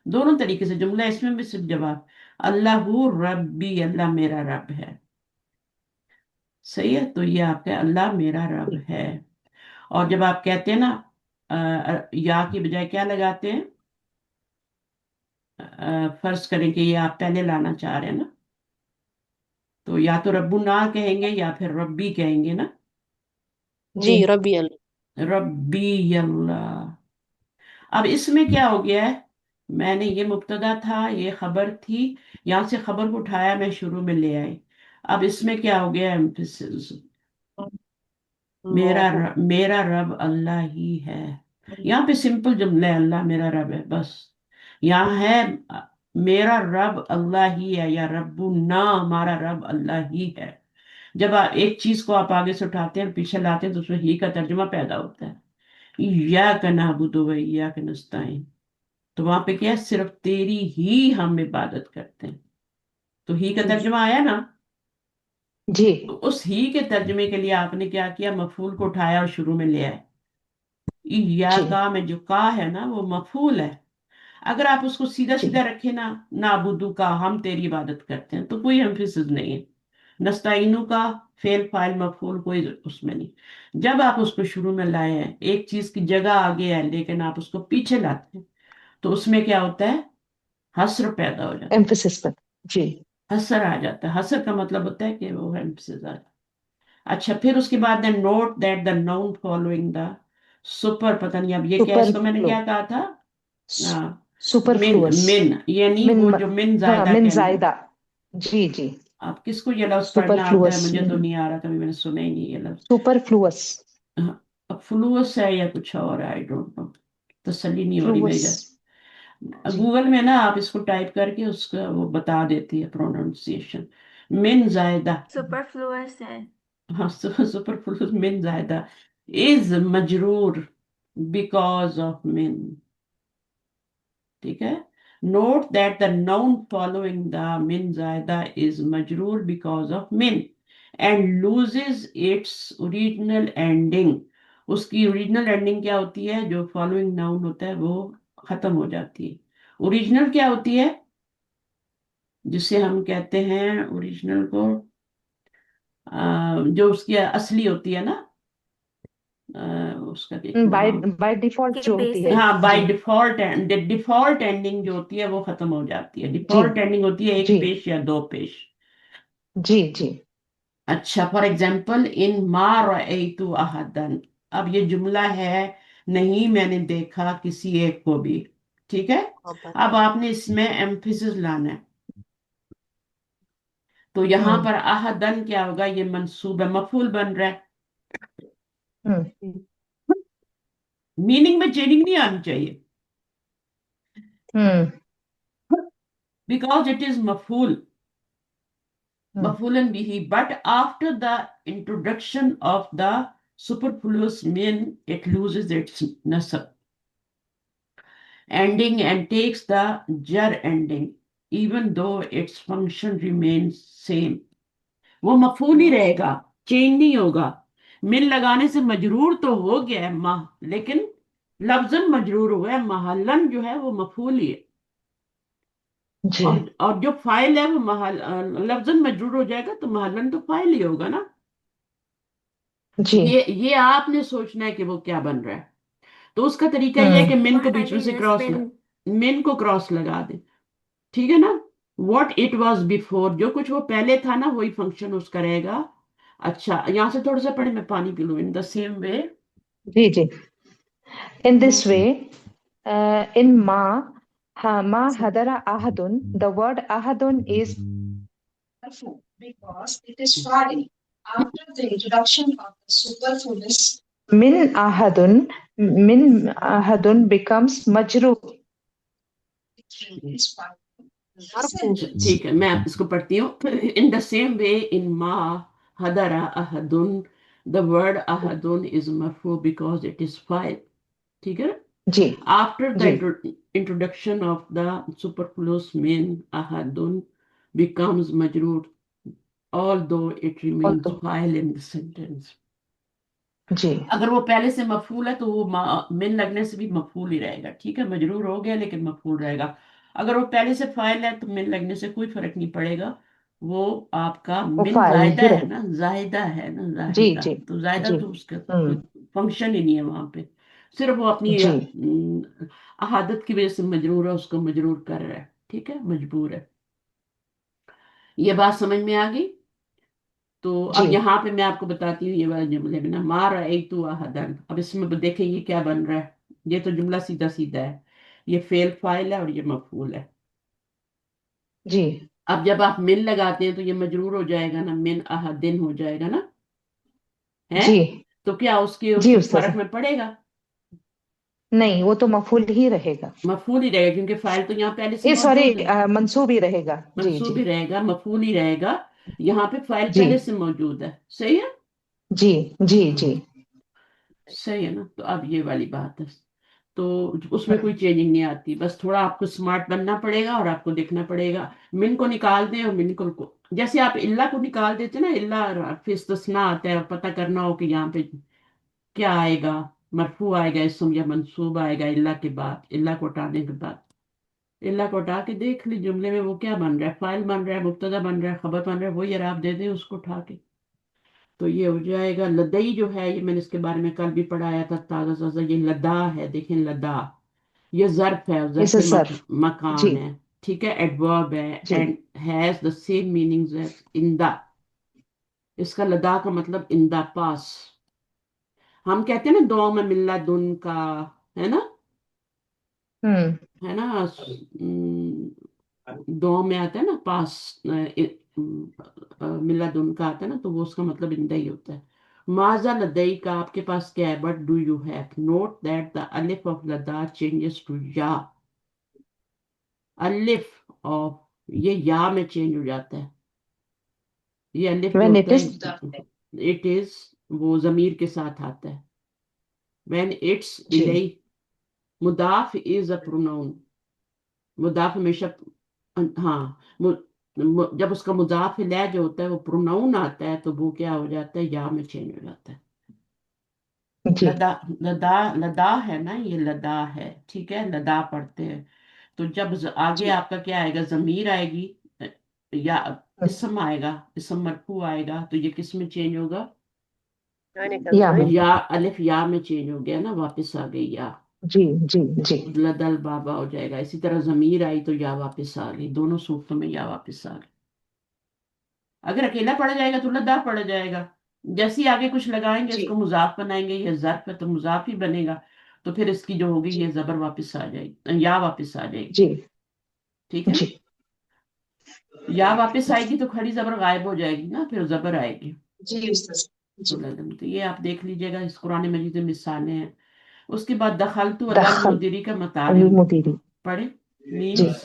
دونوں طریقے سے جملہ اس میں بھی صرف جواب. اللہ ربی، اللہ میرا رب ہے. صحیح ہے. تو یہ آپ کا اللہ میرا رب ہے. اور جب آپ کہتے ہیں نا یا کی بجائے کیا لگاتے ہیں، فرض کریں کہ یہ آپ پہلے لانا چاہ رہے ہیں نا، تو یا تو ربنا کہیں گے یا پھر ربی کہیں گے نا. جی ربی اللہ. ربی اللہ. اب اس میں کیا ہو گیا ہے، میں نے یہ مبتدا تھا، یہ خبر تھی، یہاں سے خبر کو اٹھایا میں شروع میں لے آئی. اب اس میں کیا ہو گیا emphasis، میرا رب اللہ ہی ہے. یہاں پہ سمپل جملہ ہے، اللہ میرا رب ہے، بس. یہاں ہے میرا رب اللہ ہی ہے، یا ربنا، ہمارا رب اللہ ہی ہے. جب ایک چیز کو آپ آگے سے اٹھاتے ہیں اور پیچھے لاتے ہیں تو اس میں ہی کا ترجمہ پیدا ہوتا ہے. ایاک نعبد و ایاک نستعین. تو وہاں پہ کیا ہے، صرف تیری ہی ہم عبادت کرتے ہیں. تو ہی کا ترجمہ آیا نا. جی تو اس ہی کے ترجمے کے لیے آپ نے کیا کیا، مفعول کو اٹھایا اور شروع میں لے آئے. ایاکا میں جو کا ہے نا وہ مفعول ہے. اگر آپ اس کو سیدھا جی سیدھا رکھے نا، نعبدو کا ہم تیری عبادت کرتے ہیں، تو کوئی ایمفیسس نہیں ہے. نستعینو کا فعل فاعل مفعول کوئی اس میں نہیں. جب آپ اس کو شروع میں لائے ہیں، ایک چیز کی جگہ آگے ہے لیکن آپ اس کو پیچھے لاتے ہیں، تو اس میں کیا ہوتا ہے، حسر پیدا ہو جاتا ایمفسس پر. جی ہے. حسر آ جاتا ہے. حسر کا مطلب ہوتا ہے کہ وہ ایمفیسس آ جاتا ہے. اچھا پھر اس کے بعد note that the noun following the سپر، پتہ نہیں اب یہ کیا، سپر اس کو میں نے فلو، کیا کہا تھا، سپر فلوس. من یعنی من وہ جو من ہاں زائدہ من کے اندر. زائدہ. جی جی آپ کس کو یہ لفظ سپر پڑھنا آتا ہے، فلوس. مجھے تو نہیں آ رہا، کبھی میں نے سنا ہی نہیں یہ لفظ. Super floss. فلوس ہے یا کچھ اور ہے، آئی ڈونٹ نو، تسلی نہیں ہو رہی فلوس. میری. جی گوگل میں نا آپ اس کو ٹائپ کر کے اس کا وہ بتا دیتی ہے پروننسیشن. من زائدہ، سپر فلوئنس ہے. ہاں سپر فلوس من زائدہ از مجرور بیکاز آف من. ٹھیک ہے. Note that the noun following the min زائدہ is مجرور because of min and loses its original ending. اس کی اوریجنل اینڈنگ کیا ہوتی ہے، جو فالوئنگ ناؤن ہوتا ہے وہ ختم ہو جاتی ہے. اوریجنل کیا ہوتی ہے، جسے ہم کہتے ہیں اوریجنل کو، جو اس کی اصلی ہوتی ہے نا، اس کا دیکھنا بائی ہوگا. بائی ڈیفالٹ کہ جو ہوتی ہے. ہاں بائی جی ڈیفالٹ، ڈیفالٹ اینڈنگ جو ہوتی ہے وہ ختم ہو جاتی ہے. جی ڈیفالٹ اینڈنگ ہوتی ہے ایک جی پیش یا دو پیش. جی جی اچھا فار ایگزامپل ان ما رأیت احدا، اب یہ جملہ ہے نہیں میں نے دیکھا کسی ایک کو بھی. ٹھیک ہے. اب آپ نے اس میں ایمفیسس لانا ہے. تو یہاں پر احدن کیا ہوگا، یہ منصوب ہے، مفعول بن رہا ہے. میننگ میں چینجنگ نہیں آنی چاہیے because it is مفعول مفعول به, but after the introduction of the superfluous min it loses its nasab ending and takes the jar ending even though its function remains same. وہ مفعول ہی رہے گا، چینج نہیں ہوگا. من لگانے سے مجرور تو ہو گیا ہے ماہ، لیکن لفظاً مجرور ہوا ہے، محلن جو ہے وہ مفعول ہی ہے. جی اور جو فائل ہے وہ لفظاً مجرور ہو جائے گا تو محلن تو فائل ہی ہوگا نا. جی یہ آپ نے سوچنا ہے کہ وہ کیا بن رہا ہے. تو اس کا طریقہ یہ ہے کہ من کو بیچ میں سے من کو کراس لگا دیں. ٹھیک ہے نا. واٹ اٹ واز بفور، جو کچھ وہ پہلے تھا نا وہی فنکشن اس کا رہے گا. اچھا یہاں سے تھوڑا سا پڑھیں، میں پانی پی لوں. ان دا سیم وے، جی جی in this way in ma hadara ahadun, the word ahadun is because it is fa'il. After the introduction of the superfluous, min ahadun becomes majroor. it remains fa'il. ٹھیک ہے میں اس کو پڑھتی ہوں. ان the same وے ان ما حضر احدن the word ahadun is marfu because it is fa'il. ٹھیک ہے. جی After the G introduction of the superfluous min ahadun becomes majroor although it remains although fa'il in the sentence. جی اگر وہ پہلے سے مفعول ہے تو وہ من لگنے سے بھی مفعول ہی رہے گا. ٹھیک ہے. مجرور ہو گیا لیکن مفعول رہے گا. اگر وہ پہلے سے فائل ہے تو من لگنے سے کوئی فرق نہیں پڑے گا، وہ آپ کا وہ من فائل زائدہ ہی ہے رہے نا، زائدہ ہے نا، جی زاہدہ، جی تو زائدہ جی تو اس کا ہوں کوئی فنکشن ہی نہیں ہے وہاں پہ، صرف وہ اپنی جی احادت کی وجہ سے مجرور ہے، اس کو مجرور کر رہا ہے، ٹھیک ہے، مجبور ہے۔ یہ بات سمجھ میں آ گئی؟ تو جی اب یہاں پہ میں آپ کو بتاتی ہوں یہ والا جملے میں نا، ما رأیت احدا، اب اس میں دیکھیں یہ کیا بن رہا ہے، یہ تو جملہ سیدھا سیدھا ہے، یہ فعل فاعل ہے اور یہ مفعول ہے۔ جی اب جب آپ من لگاتے ہیں تو یہ مجرور ہو جائے گا نا، من احدن ہو جائے گا نا، ہے؟ جی تو کیا اس کے جی اس استاذ، فرق میں پڑے گا؟ نہیں وہ تو مفعول ہی رہے گا، مفعول ہی رہے گا کیونکہ فاعل تو یہاں پہلے سے یہ سوری موجود ہے، منصوب ہی رہے گا، جی منصوب جی ہی رہے گا، مفعول ہی رہے گا، یہاں پہ فاعل جی پہلے سے موجود ہے، صحیح ہے؟ جی جی ہاں، جی صحیح ہے نا؟ تو اب یہ والی بات ہے، تو اس میں ہوں، کوئی چینجنگ نہیں آتی، بس تھوڑا آپ کو سمارٹ بننا پڑے گا اور آپ کو دیکھنا پڑے گا، من کو نکال دیں اور من کو جیسے آپ اللہ کو نکال دیتے نا، اللہ پھر استثناء آتا ہے اور پتہ کرنا ہو کہ یہاں پہ کیا آئے گا، مرفوع آئے گا اسم یا منصوب آئے گا اللہ کے بعد، اللہ کو ہٹانے کے بعد، اللہ کو ہٹا کے دیکھ لی جملے میں وہ کیا بن رہا ہے، فاعل بن رہا ہے، مبتدا بن رہا ہے، خبر بن رہا ہے، وہی اعراب دے دیں اس کو اٹھا کے، تو یہ ہو جائے گا۔ لدئی جو ہے یہ میں نے اس کے بارے میں کل بھی پڑھایا تھا تازہ تازہ، یہ لدا ہے، دیکھیں لدا، یہ ظرف ہے، اس ظرف صرف مکان جی ہے، ٹھیک ہے، ایڈورب ہے، جی and has the same meanings as in the, اس کا لدا کا مطلب ان دا پاس، ہم کہتے ہیں نا دعاؤں میں ملا دن کا، ہے نا، ہوں ہے نا، دعاؤں میں آتا ہے نا پاس، ملا دن کا آتا ہے نا، تو وہ اس کا مطلب اندہ ہی ہوتا ہے۔ ماذا لدئی کا، آپ کے پاس کیا ہے، but do you have, note that the الف آف لدا چینجز ٹو یا، الف آف یہ یا میں چینج ہو جاتا ہے، یہ الف جو when ہوتا it is ہے اٹ از، وہ ضمیر کے ساتھ آتا ہے، when it's جی الی، مضاف is a pronoun، مضاف ہمیشہ، ہاں، جب اس کا مضاف الیہ جو ہوتا ہے وہ پروناؤن آتا ہے تو وہ کیا ہو جاتا ہے، یا میں چینج ہو جاتا ہے۔ جی لدا، لدا لدا ہے نا، یہ لدا ہے، ٹھیک ہے، لدا پڑھتے ہیں، تو جب آگے جی آپ کا کیا آئے گا، ضمیر آئے گی یا اسم آئے گا، اسم مرفوع آئے گا، تو یہ کس میں چینج ہوگا، یا میں یا الف یا میں چینج ہو گیا نا، واپس آ گئی یا، جی جی جی لدل بابا ہو جائے گا، اسی طرح ضمیر آئی تو یا واپس آ گئی، دونوں صورتوں میں یا واپس آ گئی، اگر اکیلا پڑا جائے گا تو لدا پڑا جائے گا، جیسے ہی آگے کچھ لگائیں گے اس جی کو مضاف بنائیں گے، یہ ظرف ہے تو مضاف ہی بنے گا، تو پھر اس کی جو ہوگی جی یہ زبر واپس آ جائے گی، یا واپس آ جائے گی، جی ٹھیک ہے نا، جی یا واپس آئے گی تو کھڑی زبر غائب ہو جائے گی نا، پھر زبر آئے گی، جی استاذ تو جی تو یہ آپ دیکھ لیجئے گا، اس قرآن مجید میں مثالیں ہیں۔ اس کے بعد دخلت علی دخل المدیری کا مطالب المدیری پڑھیں، جی مینس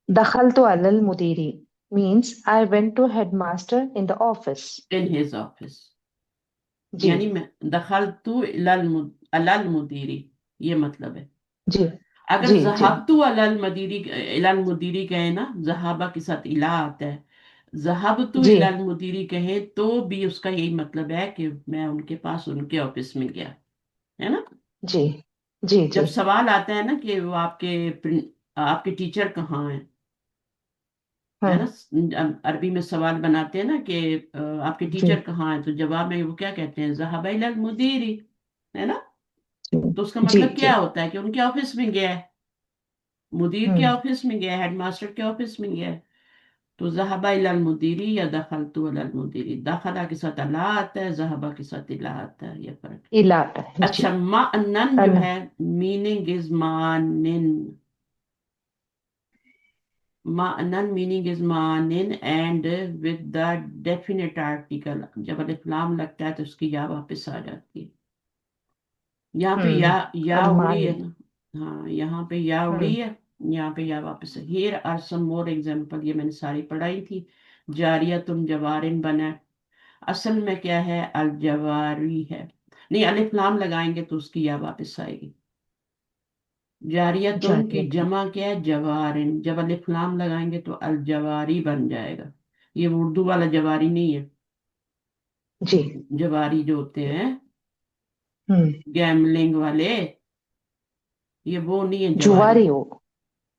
دخلت على المديري means I went to headmaster in the office in his office، جی یعنی میں دخلت علی المدیری، یہ مطلب ہے، جی اگر جی جی ذہبت علی المدیری کہیں نا، ذہابہ کے ساتھ الہ آتا ہے، ذہبت جی علی المدیری کہیں تو بھی اس کا یہی مطلب ہے کہ میں ان کے پاس ان کے آفس میں گیا، ہے نا، جی جی جی جب سوال آتا ہے نا کہ وہ آپ کے ٹیچر کہاں ہیں، ہے ہاں نا، عربی میں سوال بناتے ہیں نا کہ آپ کے جی ٹیچر کہاں ہیں، تو جواب میں وہ کیا کہتے ہیں، ذہب الی المدیری، ہے نا، جی تو اس کا جی مطلب جی کیا ہوتا ہے کہ ان کے آفس میں گیا ہے، مدیر کے ہوں آفس میں گیا ہے، ہیڈ ماسٹر کے آفس میں گیا ہے، تو ذهب الى المدیری یا دخلت الى المدیری، داخلہ کے ساتھ اللہ آتا ہے، ذهب کے ساتھ اللہ آتا ہے، یہ فرق ہے۔ علاقہ جی اچھا، معنن جو ان ہے، میننگ از معنن، معنن میننگ از معنن and with the definite article, جب الف لام لگتا ہے تو اس کی یا واپس آ جاتی ہے، یہاں پہ یا اڑی المانی ہے نا، ہاں یہاں پہ یا ہوں اڑی ہے، یہاں پہ یا واپس ہے۔ ہیر آر سم مور ایگزامپل، یہ میں نے ساری پڑھائی تھی، جاریتن جوارن بنا، اصل میں کیا ہے، الجواری ہے، نہیں الف لام لگائیں گے تو اس کی یا واپس آئے گی، جاریتن کی جاریت جمع کیا ہے، جوارن، جب الف لام لگائیں گے تو الجواری بن جائے گا، یہ اردو والا جواری نہیں ہے، جی جواری جو ہوتے ہیں ہوں گیملنگ والے، یہ وہ نہیں ہے جواری، جواری ہو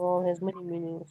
Oh, has many meanings.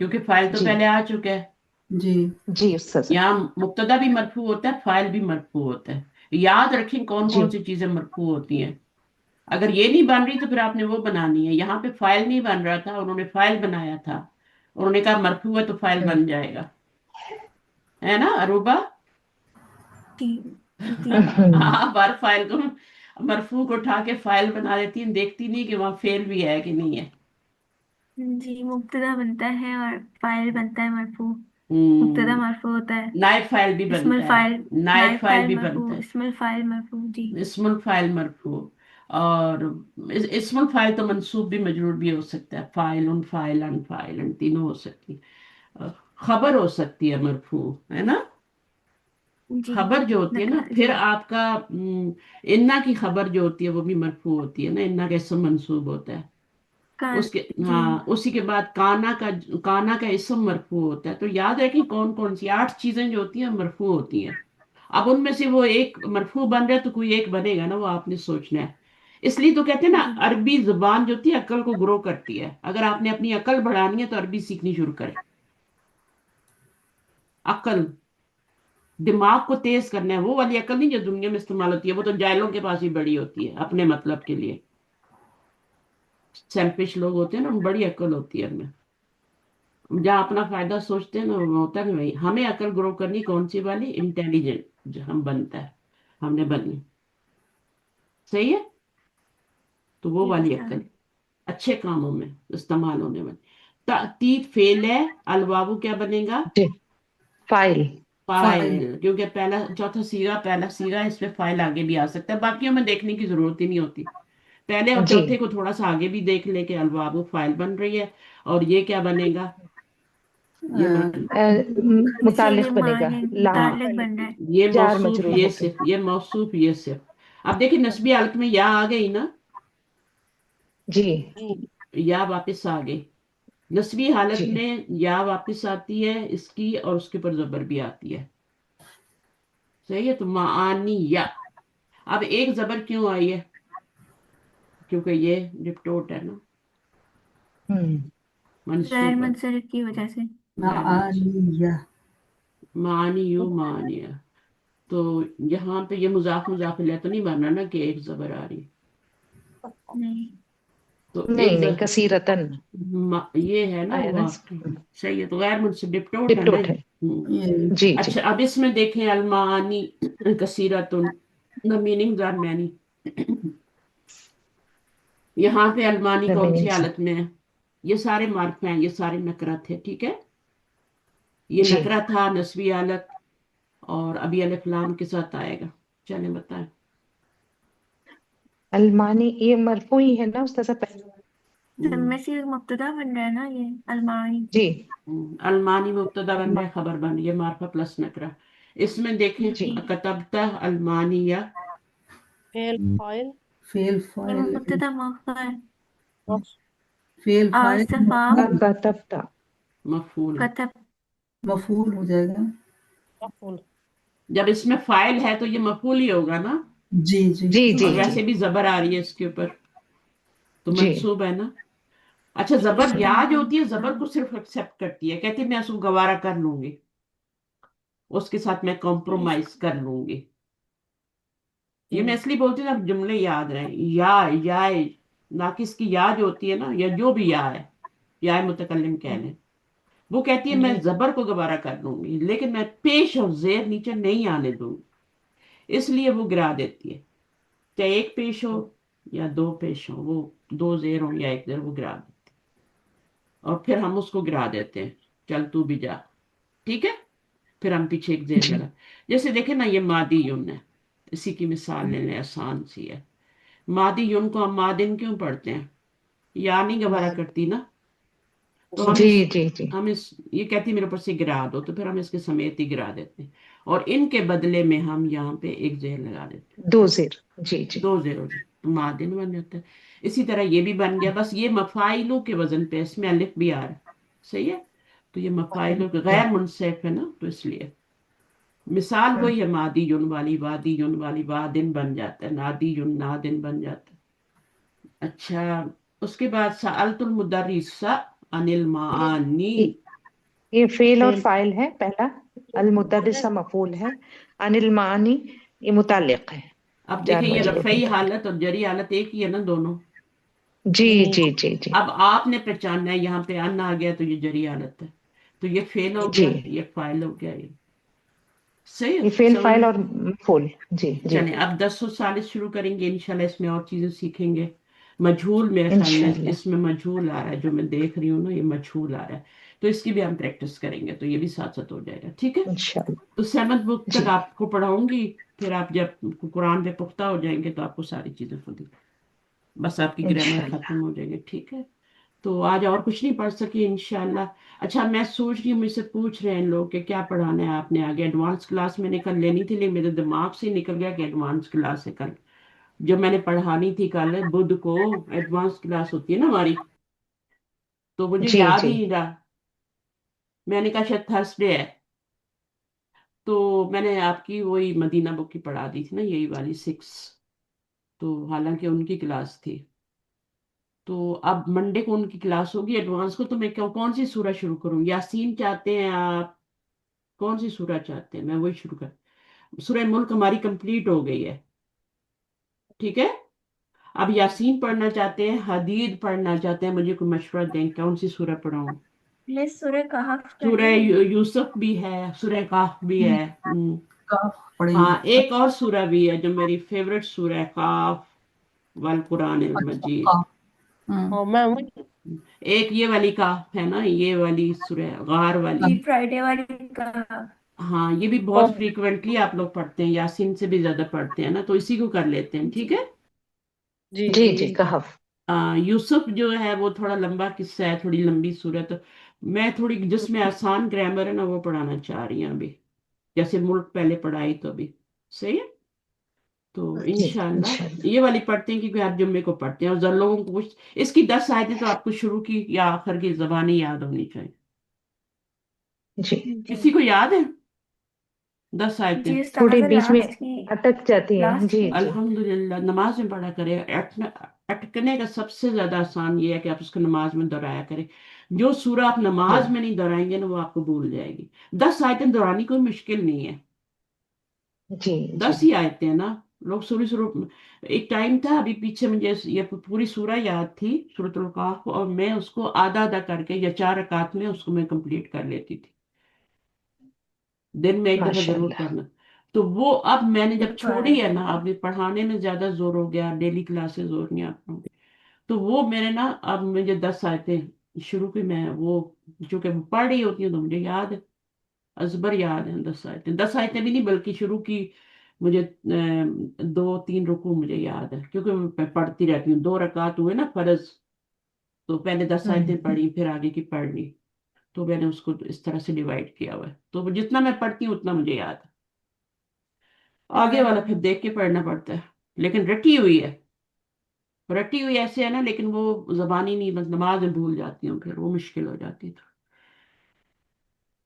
کیونکہ فائل تو جی پہلے آ چکا ہے. جی جی استاذ یہاں مبتدا بھی مرفوع ہوتا ہے، فائل بھی مرفوع ہوتا ہے. یاد رکھیں کون جی کون سی چیزیں مرفوع ہوتی ہیں. اگر یہ نہیں بن رہی تو پھر آپ نے وہ بنانی ہے. یہاں پہ فائل نہیں بن رہا تھا، انہوں نے فائل بنایا تھا، انہوں نے کہا مرفوع ہے تو فائل بن جائے گا، ہے نا عروبہ؟ جی جی آپ ہر فائل کو مرفوع کو اٹھا کے فائل بنا دیتی ہیں، دیکھتی نہیں کہ وہاں فیل بھی ہے کہ نہیں ہے. جی مبتدا بنتا ہے اور فائل بنتا ہے مرفوع. مبتدا ہم، مرفوع ہوتا ہے. نائب فائل بھی اسم بنتا ہے، الفائل نائب نائب فائل فائل بھی مرفوع، بنتا ہے، اسم الفائل مرفوع. جی اسم الفائل مرفوع. اور اسم الفائل تو منصوب بھی مجرور بھی ہو سکتا ہے، فائل فائلن فائلن تینوں ہو سکتی. خبر ہو سکتی ہے مرفوع، ہے نا. جی خبر جو ہوتی ہے نا، جی پھر آپ کا انا کی خبر جو ہوتی ہے وہ بھی مرفوع ہوتی ہے نا، انا کا اسم منصوب ہوتا ہے. کان اس کے جی ہاں اسی کے بعد کانا کا اسم مرفوع ہوتا ہے. تو یاد رکھیں کون کون سی 8 چیزیں جو ہوتی ہیں مرفوع ہوتی ہیں. اب ان میں سے وہ ایک مرفوع بن رہا ہے تو کوئی ایک بنے گا نا، وہ آپ نے سوچنا ہے. اس لیے تو کہتے ہیں نا جی عربی زبان جو ہوتی ہے عقل کو گرو کرتی ہے. اگر آپ نے اپنی عقل بڑھانی ہے تو عربی سیکھنی شروع کریں. عقل، دماغ کو تیز کرنا ہے. وہ والی عقل نہیں جو دنیا میں استعمال ہوتی ہے، وہ تو جاہلوں کے پاس ہی بڑی ہوتی ہے اپنے مطلب کے لیے. سیلفش لوگ ہوتے ہیں نا، ان بڑی عقل ہوتی ہے ان میں. جہاں اپنا فائدہ سوچتے ہیں نا وہ ہوتا ہے نہیں. ہمیں عقل گرو کرنی کون سی والی؟ انٹیلیجنٹ جو ہم بنتا ہے، ہم نے بنی. صحیح ہے. تو وہ جی والی استاد. عقل اچھے کاموں میں استعمال ہونے والی. تأتیت فعل ہے، الواو کیا بنے گا؟ جی فائل فائل. فائل. کیونکہ چوتھا سیگا پہلا سیگا، اس میں فائل آگے بھی آ سکتا ہے. باقیوں میں دیکھنے کی ضرورت ہی نہیں ہوتی. پہلے اور جی چوتھے کو تھوڑا سا آگے بھی دیکھ لے کہ الواو فائل بن رہی ہے. اور یہ کیا بنے گا؟ یہ متعلق بنے گا لام متعلق بن رہا ہے. یہ جار موصوف، مجرور یہ ہو کے صرف، یہ موصوف، یہ صرف. اب دیکھیں نسبی حالت میں یا آ گئی نا، جی یا واپس آ گئی. نسبی حالت جی میں یا واپس آتی ہے اس کی، اور اس کے اوپر زبر بھی آتی ہے. صحیح ہے. تو معانی یا. اب ایک زبر کیوں آئی ہے؟ کیونکہ یہ ڈپٹوٹ ہے نا، ہوں غیر منصوب ہے. منصرف کی وجہ سے. غیر منصوب. معانیہ. معانی یو معانیہ. تو یہاں پہ یہ مضاف مضاف الیہ تو نہیں بننا نا کہ ایک زبر آ رہی. نہیں تو ایک نہیں نہیں کثیرتن یہ ہے نا آیا نا صحیح ہے. تو غیر منصوب ڈپٹوٹ ہے نا. ڈپٹوٹ ہے یہ جی جی اچھا اب اس میں دیکھیں المعانی کثیرتن، میننگ درمیانی. یہاں پہ المانی کون سی حالت میں ہے؟ یہ سارے معرفے ہیں، یہ سارے نکرت تھے. ٹھیک ہے. یہ جی نکرہ تھا، نسبی حالت، اور ابھی الف لام کے ساتھ آئے گا. چلیں بتائیں. المانی یہ مرفوع ہی ہے نا استاذہ پہلے سب میں سے مبتدا بن رہا ہے نا یہ المانی. جی المانی مبتدا بن رہا ہے، خبر بن رہی ہے، معرفہ پلس نکرہ. اس میں دیکھیں جی کتبتہ المانیہ. فعل فاعل فیل یہ فائل مبتدا مؤخر فیل اور فائل استفہام کتبتا مفعول. کتب. مفعول ہو جائے گا. مفعول. جب اس میں فائل ہے تو یہ مفعول ہی ہوگا نا. جی جی جی اور جی ویسے جی بھی زبر آ رہی ہے اس کے اوپر تو جی منصوب ہے نا. اچھا زبر یا جو ہوتی ہے زبر کو صرف ایکسپٹ کرتی ہے، کہتی ہے میں اس کو گوارا کر لوں گی، اس کے ساتھ میں کمپرومائز کر لوں گی. یہ میں اس لیے بولتی ہوں اب جملے یاد رہیں. یا ناقص کی یا جو ہوتی ہے نا، یا جو بھی یا ہے، یا متکلم کہہ لیں، وہ کہتی ہے میں زبر کو گوارا کر لوں گی لیکن میں پیش اور زیر نیچے نہیں آنے دوں گی. اس لیے وہ گرا دیتی ہے. چاہے ایک پیش ہو یا دو پیش ہو، وہ دو زیر ہو یا ایک زیر، وہ گرا دیتی ہے. اور پھر ہم اس کو گرا دیتے ہیں، چل تو بھی جا. ٹھیک ہے. پھر ہم پیچھے ایک زیر جی لگا. جیسے دیکھیں نا یہ مادی یون ہے، اسی کی مثال لے لیں، آسان سی ہے. مادی یون کو ہم مادن کیوں پڑھتے ہیں؟ یا نہیں گوارا کرتی نا. تو جی جی جی یہ کہتی میرے اوپر سے گرا دو، تو پھر ہم اس کے سمیت ہی گرا دیتے ہیں. اور ان کے بدلے میں ہم یہاں پہ ایک زیر لگا دیتے ہیں. دو زیر جی جی دو زیر ہو جائے تو معدن بن جاتا ہے. اسی طرح یہ بھی بن گیا، بس یہ مفاعلوں کے وزن پہ، اس میں الف بھی آ رہا ہے. صحیح ہے. تو یہ مفاعلوں کے غیر منصرف ہے نا، تو اس لیے مثال وہی ہے، مادی یون والی، وادی یون والی، وادن بن جاتا ہے، نادی یون نادن بن جاتا ہے. اچھا اس کے بعد سألت المدرس عن المعانی. یہ فعل اور فعل فاعل ہے پہلا، المتحدثہ مفعول ہے، عن المعانی یہ متعلق ہے، اب جار دیکھیں یہ مجرور رفعی متعلق۔ حالت اور جری حالت ایک ہی ہے نا دونوں. جی جی جی جی اب آپ نے پہچاننا ہے یہاں پہ ان آ گیا تو یہ جری حالت ہے، تو یہ فعل ہو جی، گیا، یہ فاعل ہو گیا. یہ صحیح ہے، یہ فعل سمجھ فاعل میں. اور مفعول. جی جی چلیں اب 10 و 40 شروع کریں گے انشاءاللہ، اس میں اور چیزیں سیکھیں گے. مجھول میرے خیال میں انشاءاللہ اس میں مجھول آ رہا ہے، جو میں دیکھ رہی ہوں نا یہ مجھول آ رہا ہے، تو اس کی بھی ہم پریکٹس کریں گے، تو یہ بھی ساتھ ساتھ ہو جائے گا. ٹھیک ہے، انشاءاللہ. تو 7th بک جی تک آپ کو پڑھاؤں گی، پھر آپ جب قرآن پہ پختہ ہو جائیں گے تو آپ کو ساری چیزیں خود ہی، بس آپ کی گرامر انشاءاللہ. ختم ہو جائے گی. ٹھیک ہے، تو آج اور کچھ نہیں پڑھ سکی انشاءاللہ. اچھا میں سوچ رہی ہوں، مجھ سے پوچھ رہے ہیں لوگ کہ کیا پڑھانا ہے آپ نے آگے. ایڈوانس کلاس میں نے کل لینی تھی لیکن میرے دماغ سے نکل گیا کہ ایڈوانس کلاس ہے کل، جو میں نے پڑھانی تھی کل بدھ کو ایڈوانس کلاس ہوتی ہے نا ہماری، تو مجھے جی یاد جی ہی نہیں رہا. میں نے کہا شاید تھرسڈے ہے، تو میں نے آپ کی وہی مدینہ بک کی پڑھا دی تھی نا، یہی والی 6، تو حالانکہ ان کی کلاس تھی. تو اب منڈے کو ان کی کلاس ہوگی ایڈوانس کو، تو میں کون سی سورہ شروع کروں؟ یاسین چاہتے ہیں آپ؟ کون سی سورہ چاہتے ہیں؟ میں وہی شروع کر. سورہ ملک ہماری کمپلیٹ ہو گئی ہے. ٹھیک ہے، اب یاسین پڑھنا چاہتے ہیں، حدید پڑھنا چاہتے ہیں، مجھے کوئی مشورہ دیں کون سی سورہ پڑھاؤں. میں سورہ کہف کر سورہ رہی ہوں. یوسف بھی ہے، سورہ کاف بھی ہے. کاف پڑھیں ہاں گے. ایک اور سورہ بھی ہے جو میری فیوریٹ سورہ ہے، کاف والقرآن اچھا المجید. کاف. ہوں. اور میں ہوں. ایک یہ والی کاف ہے نا، یہ والی سورہ غار والی. یہ فرائیڈے والی کہف. ہاں یہ بھی بہت فریکوینٹلی آپ لوگ پڑھتے ہیں، یاسین سے بھی زیادہ پڑھتے ہیں نا، تو اسی کو کر لیتے ہیں. ٹھیک ہے. جی جی جی جی کہف. یوسف جو ہے وہ تھوڑا لمبا قصہ ہے، تھوڑی لمبی صورت. میں تھوڑی جس میں آسان گرامر ہے نا وہ پڑھانا چاہ رہی ہوں ابھی، جیسے ملک پہلے پڑھائی تو ابھی. صحیح ہے، تو جی انشاءاللہ انشاءاللہ. یہ والی پڑھتے ہیں کیونکہ ہر جمعے کو پڑھتے ہیں. اور ذرا لوگوں کو کچھ اس کی 10 آیتیں تو آپ کو شروع کی یا آخر کی زبانی یاد ہونی چاہیے. جی جی کسی کو یاد ہے 10 آیتیں؟ جی تھوڑی استاذہ بیچ میں لاسٹ کی. اٹک جاتی ہے. لاسٹ جی کی. جی الحمدللہ نماز میں پڑھا کرے. اٹکنے کا سب سے زیادہ آسان یہ ہے کہ آپ اس کو نماز میں دہرایا کریں. جو سورہ آپ جی نماز میں نہیں دہرائیں گے نا وہ آپ کو بھول جائے گی. 10 آیتیں دہرانی کوئی مشکل نہیں ہے، جی جی 10 ہی آیتیں ہیں نا. لوگ شروع ایک ٹائم تھا ابھی پیچھے مجھے یہ پوری سورہ یاد تھی سورۃ القاف، اور میں اس کو آدھا آدھا کر کے یا 4 رکعت میں اس کو میں کمپلیٹ کر لیتی تھی. دن میں ایک دفعہ ماشاء ضرور اللہ. پڑھنا. تو وہ اب میں نے جب چھوڑی ہے نا، سبحان اب پڑھانے میں زیادہ زور ہو گیا، ڈیلی کلاسز ہو رہی ہیں آپ لوگوں کی، تو وہ میں نے نا اب مجھے 10 آیتیں شروع کی. میں وہ چونکہ وہ پڑھ رہی ہوتی ہوں تو مجھے یاد ہے، ازبر یاد ہے 10 آیتیں. 10 آیتیں بھی نہیں بلکہ شروع کی مجھے 2 3 رکوع مجھے یاد ہے، کیونکہ میں پڑھتی رہتی ہوں. 2 رکعت ہوئے نا فرض، تو پہلے 10 آیتیں پڑھی پھر آگے کی پڑھ لی، تو میں نے اس کو اس طرح سے ڈیوائڈ کیا ہوا ہے. تو جتنا میں پڑھتی ہوں اتنا مجھے یاد ہے، آگے والا پھر اللہ. دیکھ کے پڑھنا پڑتا ہے. لیکن رٹی ہوئی ہے، رٹی ہوئی ایسے ہے نا، لیکن وہ زبانی نہیں، بس نماز میں بھول جاتی ہوں، پھر وہ مشکل ہو جاتی ہے.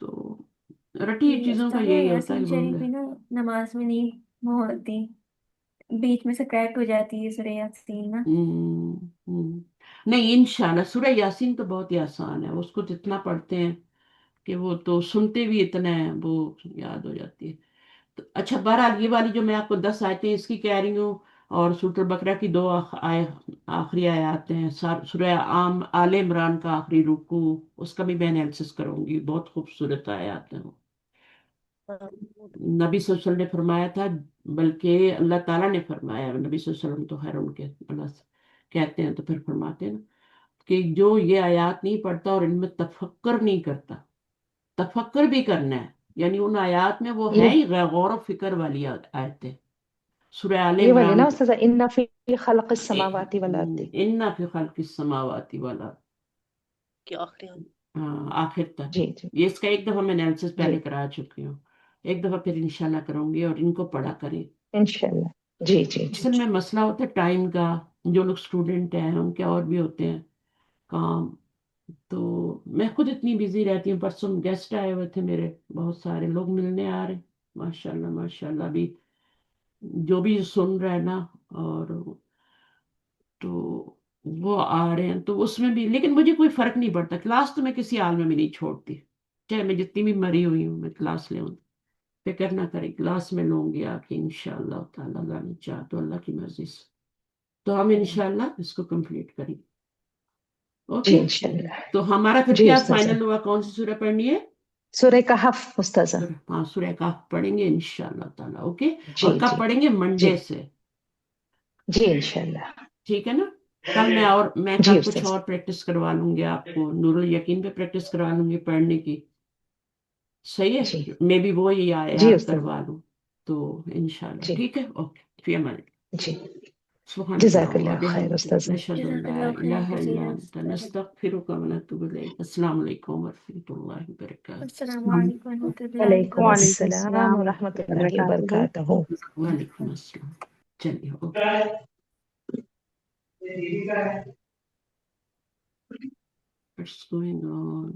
تو رٹی ہوئی جی چیزوں کا استاذہ یہی ہوتا ہے یاسین کہ بھول شریف جائے. بھی نا نماز میں نہیں وہ ہوتی، بیچ میں سے کریکٹ ہو جاتی ہے سورہ یاسین نا. ہم، ہم۔ نہیں انشاءاللہ سورہ یاسین تو بہت ہی آسان ہے، اس کو جتنا پڑھتے ہیں کہ وہ تو سنتے بھی اتنا ہے، وہ یاد ہو جاتی ہے. تو اچھا بہرحال یہ والی جو میں آپ کو 10 آیتیں اس کی کہہ رہی ہوں، اور سورۃ البقرہ کی 2 آخری آیات ہیں، سورہ آل عمران کا آخری رکوع، اس کا بھی میں انالیسس کروں گی، بہت خوبصورت آیات ہیں وہ. نبی صلی اللہ علیہ وسلم نے فرمایا تھا، بلکہ اللہ تعالیٰ نے فرمایا، نبی صلی اللہ علیہ وسلم تو خیر ان کے اللہ سے کہتے ہیں تو پھر فرماتے ہیں نا کہ جو یہ آیات نہیں پڑھتا اور ان میں تفکر نہیں کرتا، تفکر بھی کرنا ہے، یعنی ان آیات میں وہ ہے یہ ہی غور و فکر والی آیتیں. سورہ آل یہ والی نا عمران استاذہ، ان فی خلق السماوات والارض. ان فی خلق السماوات والارض، کہ آخری ہاں آخر تک. جی جی یہ اس کا ایک دفعہ میں انالیسس جی پہلے کرا چکی ہوں، ایک دفعہ پھر انشاءاللہ کروں گی، اور ان کو پڑھا کریں. انشاءاللہ. جی جی جی اصل میں مسئلہ ہوتا ہے ٹائم کا، جو لوگ اسٹوڈنٹ ہیں ان کے اور بھی ہوتے ہیں کام، تو میں خود اتنی بزی رہتی ہوں. پرسوں گیسٹ آئے ہوئے تھے میرے، بہت سارے لوگ ملنے آ رہے، ماشاءاللہ ماشاءاللہ. بھی جو بھی سن رہا ہے نا، اور تو وہ آ رہے ہیں، تو اس میں بھی لیکن مجھے کوئی فرق نہیں پڑتا، کلاس تو میں کسی حال میں بھی نہیں چھوڑتی. چاہے میں جتنی بھی مری ہوئی ہوں میں کلاس لے ہوں، فکر نہ کریں، کلاس میں لوں گی آ کے انشاءاللہ تعالیٰ، اللہ نے چاہ تو اللہ کی مرضی سے، تو ہم انشاءاللہ اس کو کمپلیٹ کریں گے. جی اوکے، انشاءاللہ. تو ہمارا پھر جی کیا استاذہ، فائنل ہوا، کون سی سورہ پڑھنی ہے؟ سورہ کہف استاذہ. ہاں سورہ کہف پڑھیں گے انشاءاللہ تعالیٰ. اوکے، جی اور کب جی پڑھیں گے؟ جی منڈے سے. جی انشاءاللہ. ٹھیک ہے نا، کل میں جی کل کچھ استاذ. اور پریکٹس کروا لوں گی آپ کو، نور الیقین پہ پریکٹس کروا لوں گی پڑھنے کی. صحیح جی ہے، میں بھی وہی جی آیات استاذ. کروا لوں تو انشاءاللہ. جی ٹھیک ہے، اوکے، فی امان اللہ. جی سبحانك جزاک اللهم اللہ خیر وبحمدك استاذہ. نشهد ان جزاک لا اللہ خیر اله الا کثیرا. انت نستغفرك ونتوب اليك. السلام علیکم ورحمۃ اللہ وبرکاتہ. السلام علیکم ورحمۃ اللہ وعلیکم وعلیکم وبرکاتہ. السلام السلام ورحمۃ ورحمۃ اللہ اللہ وبرکاتہ. وبرکاتہ. وعلیکم السلام. چلیے اوکے، what's going on?